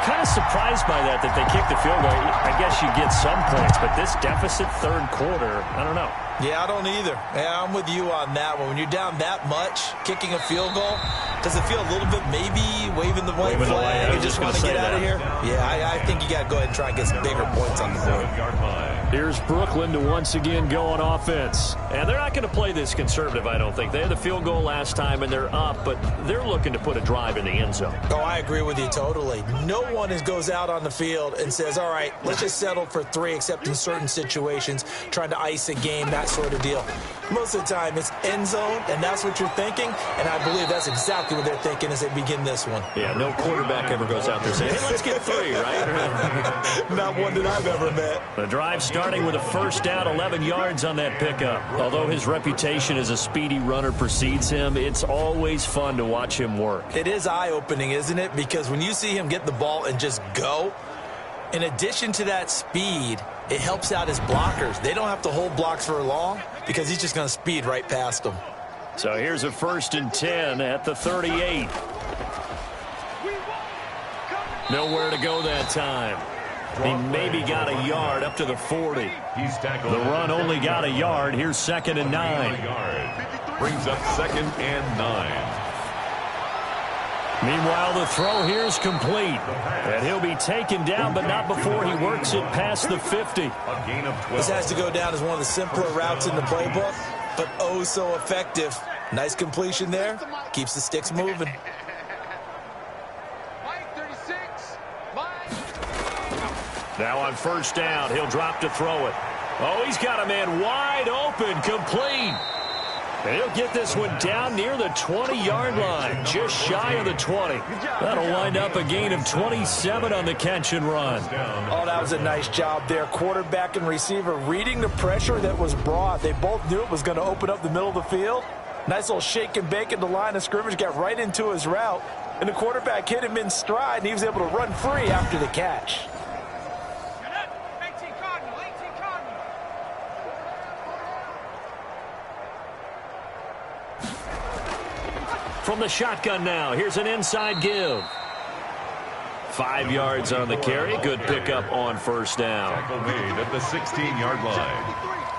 Kind of surprised by that they kicked the field goal. I guess you get some points, but this deficit third quarter, I don't know. Yeah, I don't either. Yeah, I'm with you on that one. When you're down that much, kicking a field goal, does it feel a little bit maybe waving the white flag and just want to get out of here? Yeah, I think you got to go ahead and try and get some bigger points on the board. Here's Brooklyn to once again go on offense. And they're not going to play this conservative, I don't think. They had the field goal last time, and they're up, but they're looking to put a drive in the end zone. Oh, I agree with you totally. No one goes out on the field and says, all right, let's just settle for 3, except in certain situations, trying to ice a game, that sort of deal. Most of the time, it's end zone, and that's what you're thinking, and I believe that's exactly what they're thinking as they begin this one. Yeah, no quarterback ever goes out there saying, hey, let's get 3, right? Not one that I've ever met. The drive starting with a first down, 11 yards on that pickup. Although his reputation as a speedy runner precedes him, it's always fun to watch him work. It is eye-opening, isn't it? Because when you see him get the ball and just go, in addition to that speed, it helps out his blockers. They don't have to hold blocks for long because he's just going to speed right past them. So here's a first and 10 at the 38. Nowhere to go that time. He maybe got a yard up to the 40. The run only got a yard. Here's second and 9. brings up 2nd and 9. Meanwhile, the throw here is complete. And he'll be taken down, but not before he works it past the 50. A gain of 12. This has to go down as one of the simpler routes in the playbook, but oh so effective. Nice completion there. Keeps the sticks moving. Now on first down, he'll drop to throw it. Oh, he's got a man wide open, complete. And he'll get this one down near the 20-yard line, just shy of the 20. That'll wind up a gain of 27 on the catch and run. Oh, that was a nice job there. Quarterback and receiver reading the pressure that was brought. They both knew it was going to open up the middle of the field. Nice little shake and bake at the line of scrimmage, got right into his route. And the quarterback hit him in stride, and he was able to run free after the catch. From the shotgun now, here's an inside give. 5 yards on the carry. Good pickup on first down. Tackle made at the 16-yard line.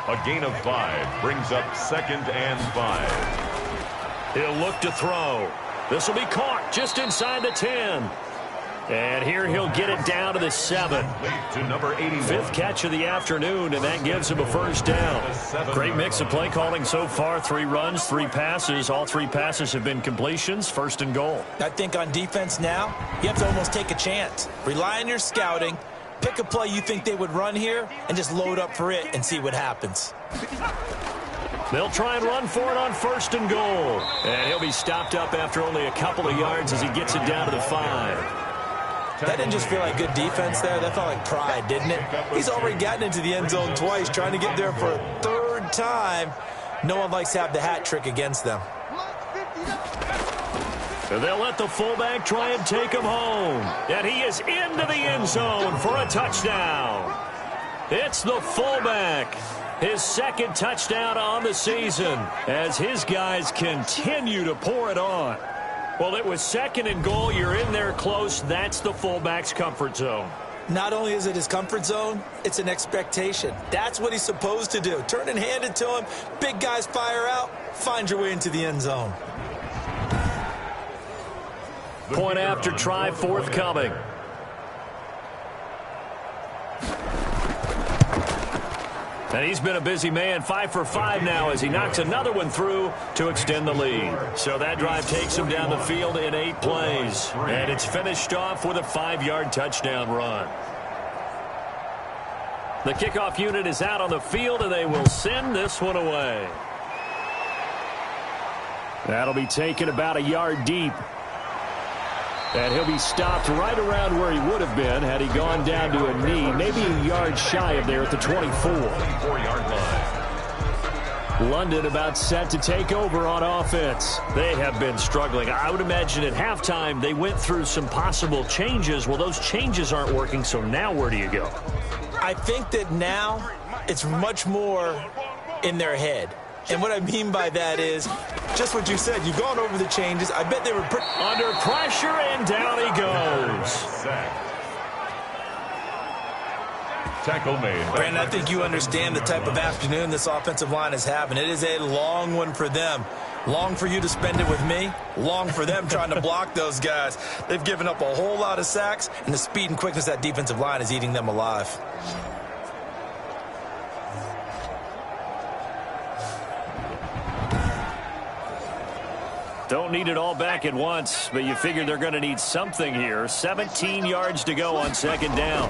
A gain of 5 brings up 2nd and 5. He'll look to throw. This will be caught just inside the 10. And here he'll get it down to the 7. To number 81. 5th catch of the afternoon, and that gives him a first down. Great mix of play calling so far. 3 runs, 3 passes. All 3 passes have been completions. 1st and goal. I think on defense now, you have to almost take a chance. Rely on your scouting. Pick a play you think they would run here, and just load up for it and see what happens. They'll try and run for it on 1st and goal. And he'll be stopped up after only a couple of yards as he gets it down to the 5. That didn't just feel like good defense there. That felt like pride, didn't it? He's already gotten into the end zone twice, trying to get there for a 3rd time. No one likes to have the hat trick against them. And they'll let the fullback try and take him home. And he is into the end zone for a touchdown. It's the fullback. His 2nd touchdown on the season as his guys continue to pour it on. Well, it was 2nd and goal. You're in there close. That's the fullback's comfort zone. Not only is it his comfort zone, it's an expectation. That's what he's supposed to do. Turn and hand it to him. Big guys fire out. Find your way into the end zone. Point after try forthcoming. And he's been a busy man, 5 for 5 now as he knocks another one through to extend the lead. So that drive takes him down the field in 8 plays. And it's finished off with a 5-yard touchdown run. The kickoff unit is out on the field, and they will send this one away. That'll be taken about a yard deep. And he'll be stopped right around where he would have been had he gone down to a knee, maybe a yard shy of there at the 24-yard line. London about set to take over on offense. They have been struggling. I would imagine at halftime they went through some possible changes. Well, those changes aren't working, so now where do you go? I think that now it's much more in their head. And what I mean by that is just what you said. You've gone over the changes. I bet they were under pressure, and down he goes. Tackle made. Brandon, I think you understand the type of afternoon this offensive line is having. It is a long one for them. Long for you to spend it with me. Long for them trying to block those guys. They've given up a whole lot of sacks, and the speed and quickness of that defensive line is eating them alive. Don't need it all back at once, but you figure they're going to need something here. 17 yards to go on 2nd down.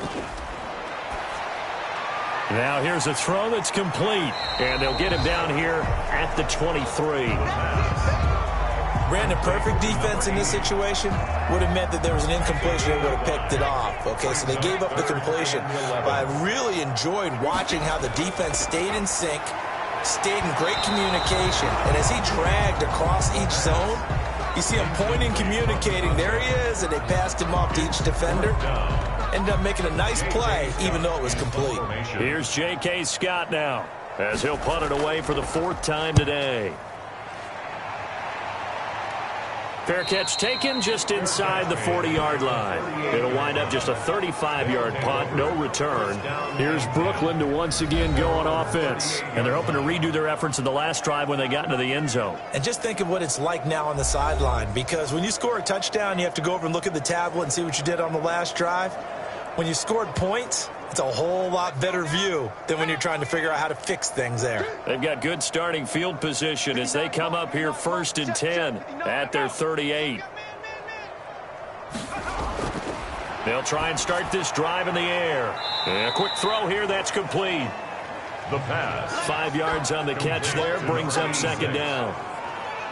Now here's a throw that's complete, and they'll get him down here at the 23. Brandon, perfect defense in this situation would have meant that there was an incompletion that would have picked it off. Okay, so they gave up the completion. But I really enjoyed watching how the defense stayed in sync, stayed in great communication, and as he dragged across each zone, you see him pointing, communicating. There he is, and they passed him off to each defender. Ended up making a nice play, even though it was complete. Here's J.K. Scott now, as he'll punt it away for the 4th time today. Fair catch taken just inside the 40-yard line. It'll wind up just a 35-yard punt, no return. Here's Brooklyn to once again go on offense. And they're hoping to redo their efforts in the last drive when they got into the end zone. And just think of what it's like now on the sideline, because when you score a touchdown, you have to go over and look at the tablet and see what you did on the last drive. When you scored points, it's a whole lot better view than when you're trying to figure out how to fix things there. They've got good starting field position as they come up here 1st and 10 at their 38. They'll try and start this drive in the air. A quick throw here, that's complete. The pass. 5 yards on the catch there, brings up 2nd down.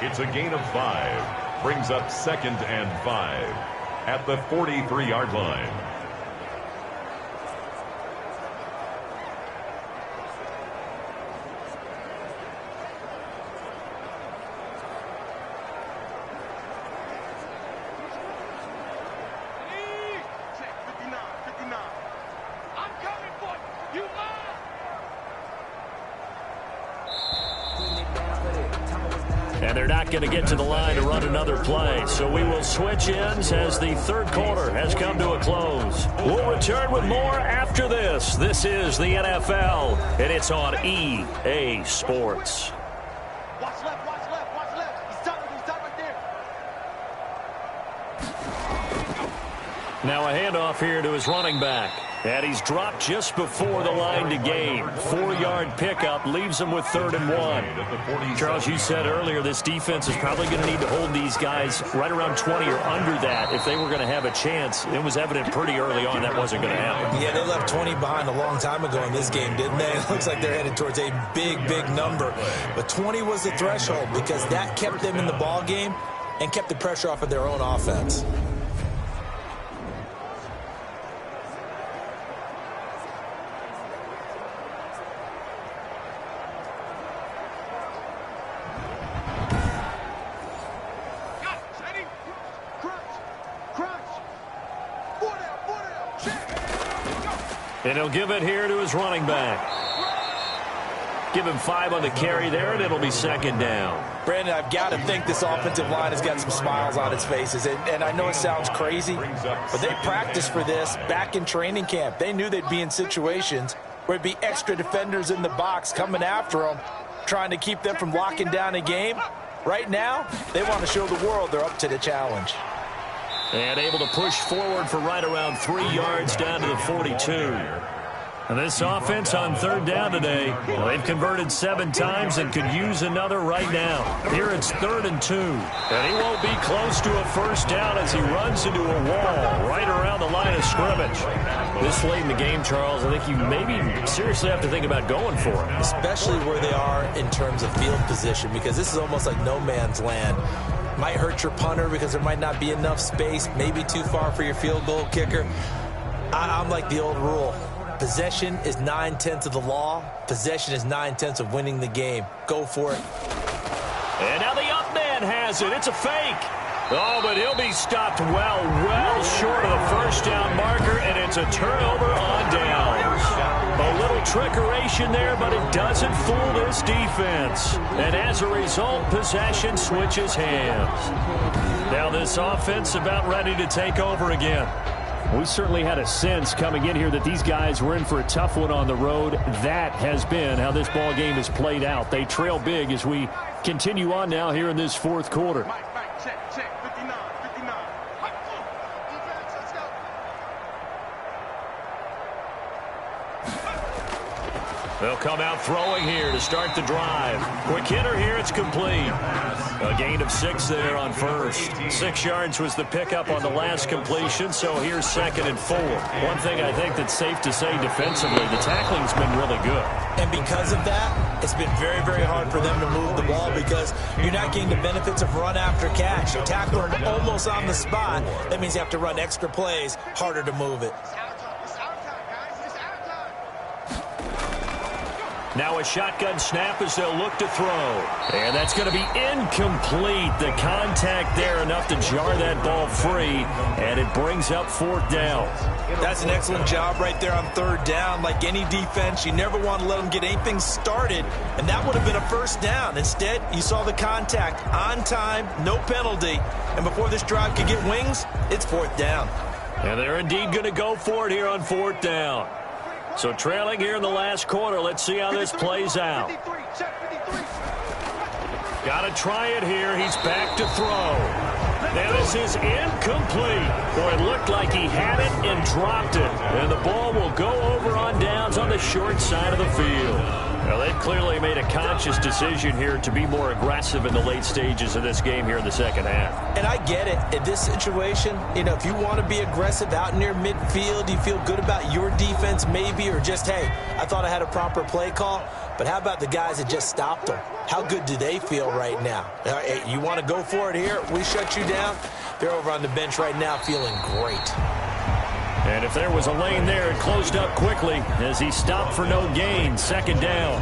It's a gain of 5. Brings up 2nd and 5 at the 43-yard line. And they're not going to get to the line to run another play. So we will switch ends as the 3rd quarter has come to a close. We'll return with more after this. This is the NFL, and it's on EA Sports. Watch left, watch left, watch left. He's top right there. Now a handoff here to his running back. And he's dropped just before the line to gain. 4-yard pickup leaves him with 3rd and 1. Charles, you said earlier this defense is probably going to need to hold these guys right around 20 or under that if they were going to have a chance. It was evident pretty early on that wasn't going to happen. Yeah, they left 20 behind a long time ago in this game, didn't they? It looks like they're headed towards a big, big number. But 20 was the threshold because that kept them in the ball game and kept the pressure off of their own offense. And he'll give it here to his running back. Give him 5 on the carry there, and it'll be 2nd down. Brandon, I've got to think this offensive line has got some smiles on its faces. And I know it sounds crazy, but they practiced for this back in training camp. They knew they'd be in situations where it'd be extra defenders in the box coming after them, trying to keep them from locking down a game. Right now, they want to show the world they're up to the challenge. And able to push forward for right around 3 yards down to the 42. And this offense on 3rd down today, well, they've converted 7 times and could use another right now. Here it's 3rd and 2. And he won't be close to a 1st down as he runs into a wall right around the line of scrimmage. This late in the game, Charles, I think you maybe seriously have to think about going for it. Especially where they are in terms of field position, because this is almost like no man's land. Might hurt your punter because there might not be enough space, maybe too far for your field goal kicker. I'm like the old rule. Possession is 9/10 of the law. Possession is 9/10 of winning the game. Go for it. And now the up man has it. It's a fake. Oh, but he'll be stopped well short of the 1st down marker, and it's a turnover on downs. A little trickeration there, but it doesn't fool this defense. And as a result, possession switches hands. Now this offense about ready to take over again. We certainly had a sense coming in here that these guys were in for a tough one on the road. That has been how this ball game has played out. They trail big as we continue on now here in this 4th quarter. Check, 59, 59. They'll come out throwing here to start the drive. Quick hitter here, it's complete. A gain of 6 there on 1st. 6 yards was the pickup on the last completion, so here's 2nd and 4. One thing I think that's safe to say defensively, the tackling's been really good. And because of that, it's been very, very hard for them to move the ball because you're not getting the benefits of run after catch. You tackle them almost on the spot. That means you have to run extra plays, harder to move it. Now a shotgun snap as they'll look to throw. And that's going to be incomplete. The contact there enough to jar that ball free, and it brings up 4th down. That's an excellent job right there on 3rd down. Like any defense, you never want to let them get anything started, and that would have been a 1st down. Instead, you saw the contact on time, no penalty, and before this drive could get wings, it's 4th down. And they're indeed going to go for it here on 4th down. So trailing here in the last quarter. Let's see how this plays out. Got to try it here. He's back to throw. Now this is incomplete. Boy, it looked like he had it and dropped it. And the ball will go over on downs on the short side of the field. Well, they clearly made a conscious decision here to be more aggressive in the late stages of this game here in the second half. And I get it. In this situation, if you want to be aggressive out near midfield, you feel good about your defense maybe, or just, hey, I thought I had a proper play call. But how about the guys that just stopped them? How good do they feel right now? You want to go for it here? We shut you down. They're over on the bench right now feeling great. And if there was a lane there, it closed up quickly as he stopped for no gain. 2nd down.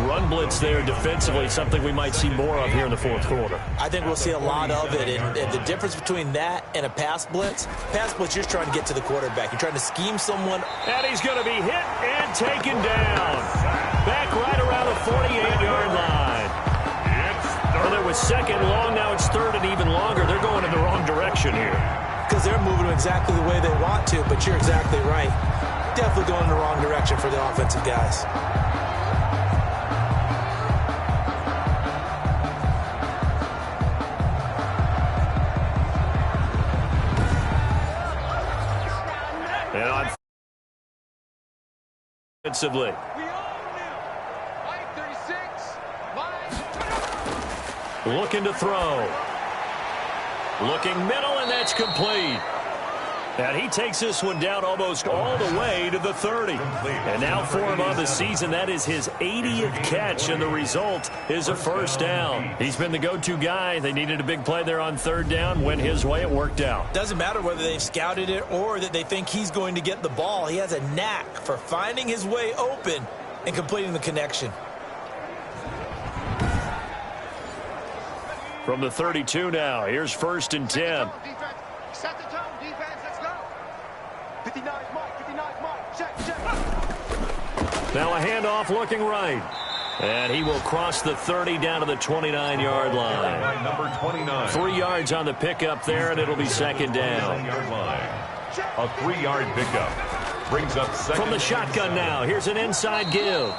Run blitz there defensively, something we might see more of here in the 4th quarter. I think we'll see a lot of it. And the difference between that and a pass blitz, you're just trying to get to the quarterback. You're trying to scheme someone. And he's going to be hit and taken down. Back right around the 48-yard line. Well, there was 2nd long, now it's 3rd and even longer. They're going in the wrong direction here. Because they're moving exactly the way they want to, but you're exactly right. Definitely going in the wrong direction for the offensive guys. And on offensively. Looking to throw. Looking middle, and that's complete. And he takes this one down almost all the way to the 30. And now for him on the season, that is his 80th catch, and the result is a 1st down. He's been the go-to guy. They needed a big play there on 3rd down. Went his way. It worked out. Doesn't matter whether they've scouted it or that they think he's going to get the ball. He has a knack for finding his way open and completing the connection. From the 32 now, here's 1st and 10. Set the tone, defense, let's go. 59 mark, check. Now a handoff looking right. And he will cross the 30 down to the 29-yard line. Number 29. 3 yards on the pickup there, and it'll be 2nd down. A 3-yard pickup brings up 2nd. From the shotgun now, here's an inside give.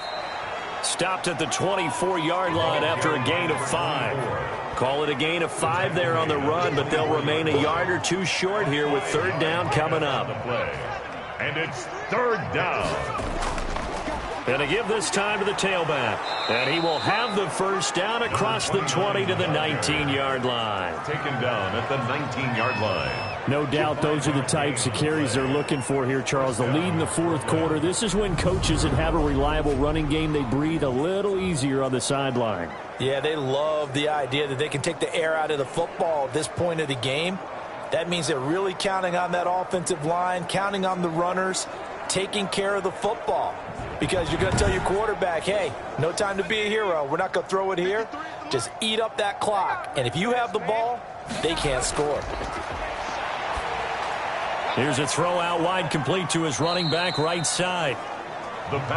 Stopped at the 24-yard line after a gain of 5. Call it a gain of 5 there on the run, but they'll remain a yard or two short here with 3rd down coming up. And it's 3rd down. And to give this time to the tailback. And he will have the 1st down across the 20 to the 19-yard line. Taken down at the 19-yard line. No doubt those are the types of carries they're looking for here, Charles. The lead in the 4th quarter. This is when coaches that have a reliable running game, they breathe a little easier on the sideline. Yeah, they love the idea that they can take the air out of the football at this point of the game. That means they're really counting on that offensive line, counting on the runners, taking care of the football. Because you're going to tell your quarterback, hey, no time to be a hero. We're not going to throw it here. Just eat up that clock. And if you have the ball, they can't score. Here's a throw out wide, complete to his running back right side.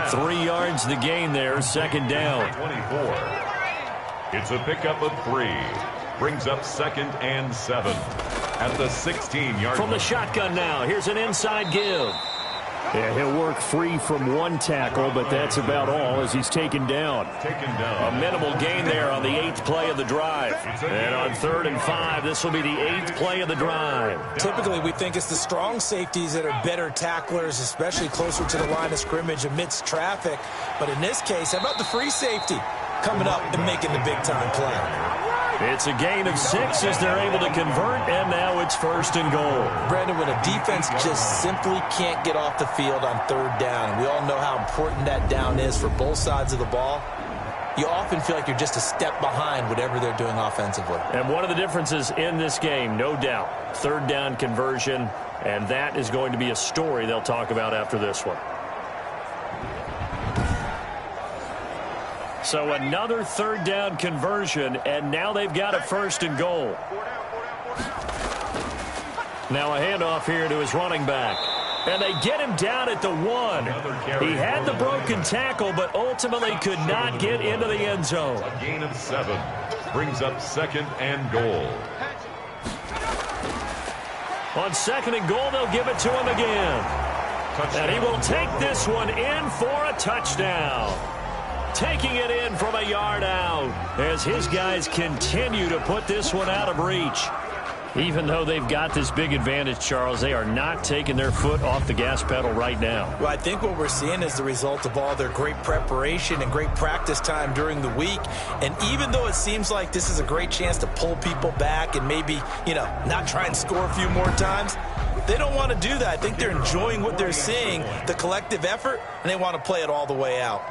3 yards the gain there, 2nd down. 24. It's a pickup of 3. Brings up 2nd and 7 at the 16-yard line. From the shotgun now, here's an inside give. Yeah, he'll work free from one tackle, but that's about all as he's taken down. A minimal gain there on the 8th play of the drive. And on 3rd and 5, this will be the 8th play of the drive. Typically, we think it's the strong safeties that are better tacklers, especially closer to the line of scrimmage amidst traffic. But in this case, how about the free safety coming up and making the big-time play? It's a gain of 6 as they're able to convert, and now it's 1st and goal. Brandon, when a defense just simply can't get off the field on 3rd down, and we all know how important that down is for both sides of the ball, you often feel like you're just a step behind whatever they're doing offensively. And one of the differences in this game, no doubt, 3rd down conversion, and that is going to be a story they'll talk about after this one. So another third down conversion, and now they've got a 1st and goal. Now a handoff here to his running back. And they get him down at the 1. He had the broken tackle, but ultimately could not get into the end zone. A gain of 7 brings up 2nd and goal. On 2nd and goal, they'll give it to him again. And he will take this one in for a touchdown. Taking it in from a yard out as his guys continue to put this one out of reach. Even though they've got this big advantage, Charles, they are not taking their foot off the gas pedal right now. Well, I think what we're seeing is the result of all their great preparation and great practice time during the week. And even though it seems like this is a great chance to pull people back and maybe, not try and score a few more times, they don't want to do that. I think they're enjoying what they're seeing, the collective effort, and they want to play it all the way out.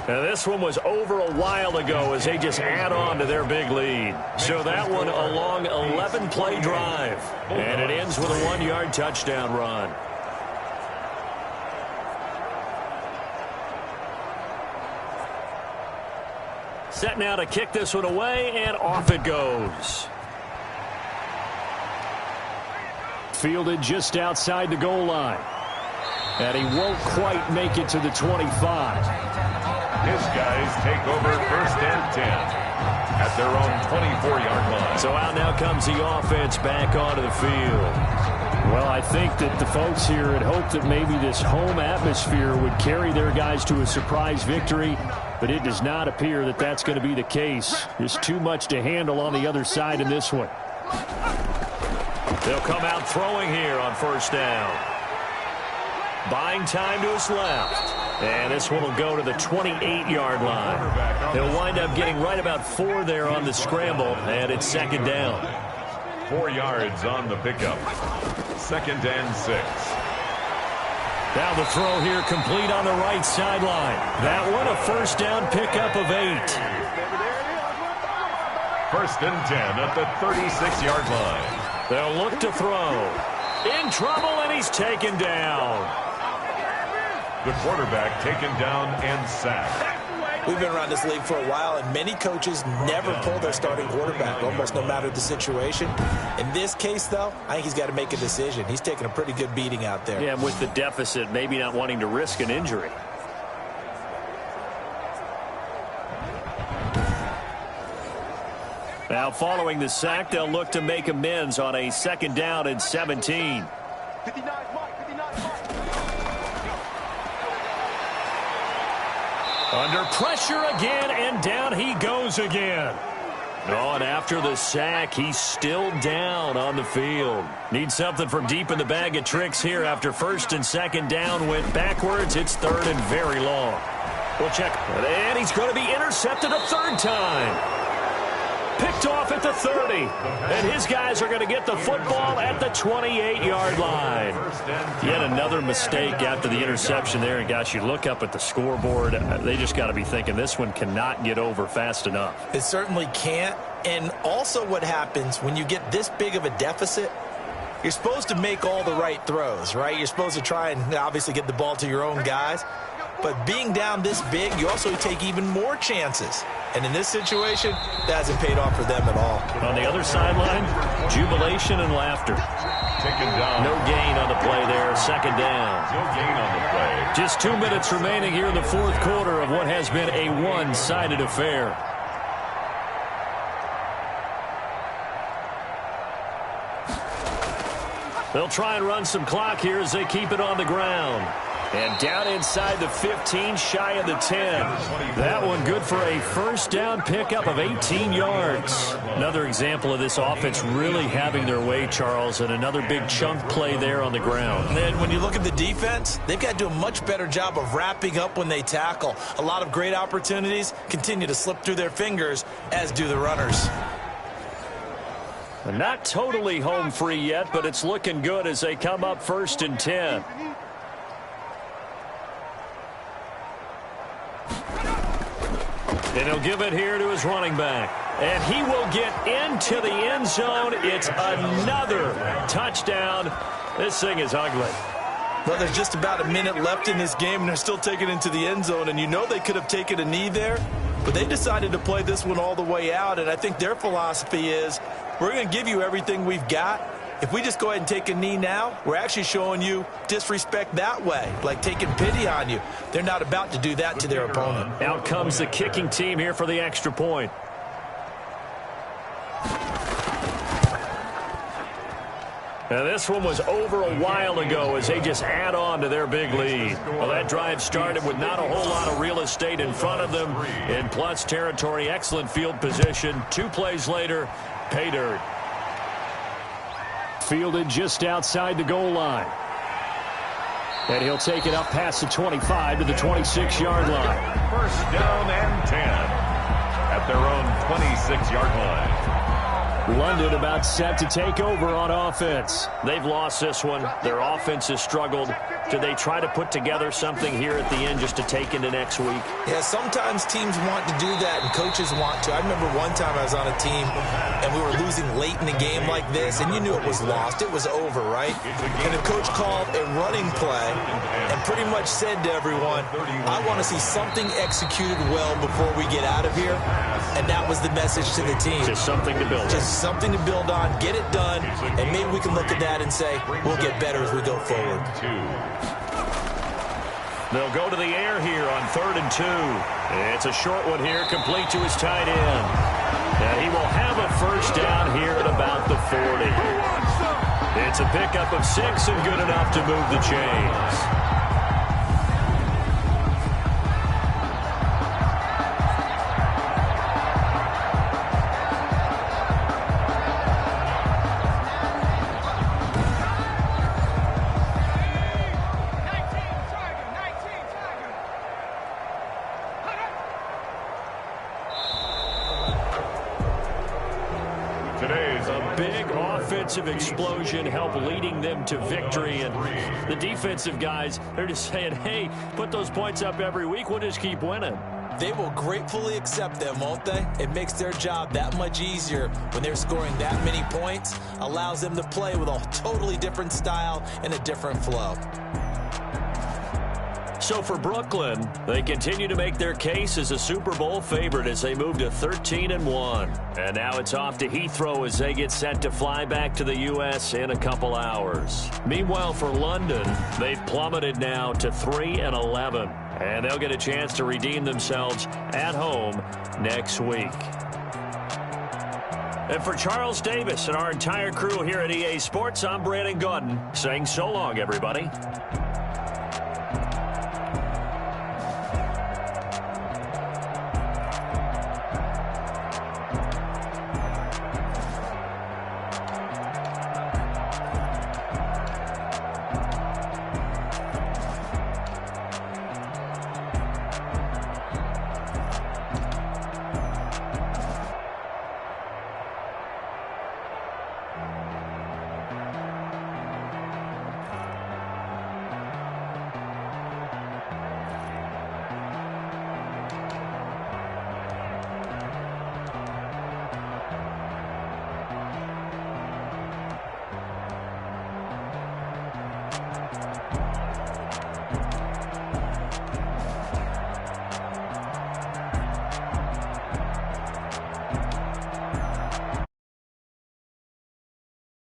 Now, this one was over a while ago as they just add on to their big lead. So that one a long 11-play drive. And it ends with a 1-yard touchdown run. Set now to kick this one away, and off it goes. Fielded just outside the goal line. And he won't quite make it to the 25. His guys take over 1st and 10 at their own 24-yard line. So out now comes the offense back onto the field. Well, I think that the folks here had hoped that maybe this home atmosphere would carry their guys to a surprise victory, but it does not appear that that's going to be the case. There's too much to handle on the other side in this one. They'll come out throwing here on 1st down. Buying time to his left. And this one will go to the 28-yard line. He'll wind up getting right about 4 there on the scramble, and it's 2nd down. 4 yards on the pickup. 2nd and 6. Now the throw here complete on the right sideline. That one a 1st down pickup of 8. 1st and 10 at the 36-yard line. They'll look to throw. In trouble, and he's taken down. The quarterback taken down and sacked. We've been around this league for a while, and many coaches never pull their starting quarterback, almost no matter the situation. In this case, though, I think he's got to make a decision. He's taking a pretty good beating out there. Yeah, and with the deficit, maybe not wanting to risk an injury. Now, following the sack, they'll look to make amends on a 2nd down and 17. 59, Under pressure again, and down he goes again. Oh, and after the sack, he's still down on the field. Needs something from deep in the bag of tricks here after 1st and 2nd down went backwards. It's 3rd and very long. We'll check. And he's going to be intercepted a 3rd time. Picked off at the 30. And his guys are going to get the football at the 28-yard line. Yet another mistake after the interception there. And, gosh, you look up at the scoreboard. They just got to be thinking this one cannot get over fast enough. It certainly can't. And also what happens when you get this big of a deficit, you're supposed to make all the right throws, right? You're supposed to try and obviously get the ball to your own guys. But being down this big, you also take even more chances. And in this situation, that hasn't paid off for them at all. On the other sideline, jubilation and laughter. Taken down. No gain on the play there. 2nd down. No gain on the play. Just 2 minutes remaining here in the 4th quarter of what has been a one-sided affair. They'll try and run some clock here as they keep it on the ground. And down inside the 15, shy of the 10. That one good for a 1st down pickup of 18 yards. Another example of this offense really having their way, Charles, and another big chunk play there on the ground. And then when you look at the defense, they've got to do a much better job of wrapping up when they tackle. A lot of great opportunities continue to slip through their fingers, as do the runners. Not totally home free yet, but it's looking good as they come up 1st and 10. And he'll give it here to his running back. And he will get into the end zone. It's another touchdown. This thing is ugly. Well, there's just about a minute left in this game, and they're still taking it into the end zone. And you know they could have taken a knee there, but they decided to play this one all the way out. And I think their philosophy is, we're going to give you everything we've got. If we just go ahead and take a knee now, we're actually showing you disrespect that way, like taking pity on you. They're not about to do that to their opponent. Out comes the kicking team here for the extra point. Now, this one was over a while ago as they just add on to their big lead. Well, that drive started with not a whole lot of real estate in front of them. In plus territory, excellent field position. 2 plays later, pay dirt. Fielded just outside the goal line. And he'll take it up past the 25 to the 26-yard line. First down and 10 at their own 26-yard line. London about set to take over on offense. They've lost this one. Their offense has struggled. Do they try to put together something here at the end just to take into next week? Yeah, sometimes teams want to do that, and coaches want to. I remember one time I was on a team, and we were losing late in the game like this, and you knew it was lost. It was over, right? And the coach called a running play and pretty much said to everyone, I want to see something executed well before we get out of here. And that was the message to the team. Just something to build on. Just something to build on, get it done, and maybe we can look at that and say, we'll get better as we go forward. They'll go to the air here on 3rd and 2. It's a short one here, complete to his tight end. And he will have a first down here at about the 40. It's a pickup of 6 and good enough to move the chains. Explosion help leading them to victory, and the defensive guys, they're just saying, hey, put those points up every week, we'll just keep winning. They will gratefully accept them, won't they? It makes their job that much easier when they're scoring that many points, allows them to play with a totally different style and a different flow. So for Brooklyn, they continue to make their case as a Super Bowl favorite as they move to 13-1. And now it's off to Heathrow as they get set to fly back to the U.S. in a couple hours. Meanwhile, for London, they've plummeted now to 3-11. And they'll get a chance to redeem themselves at home next week. And for Charles Davis and our entire crew here at EA Sports, I'm Brandon Gaudin saying so long, everybody.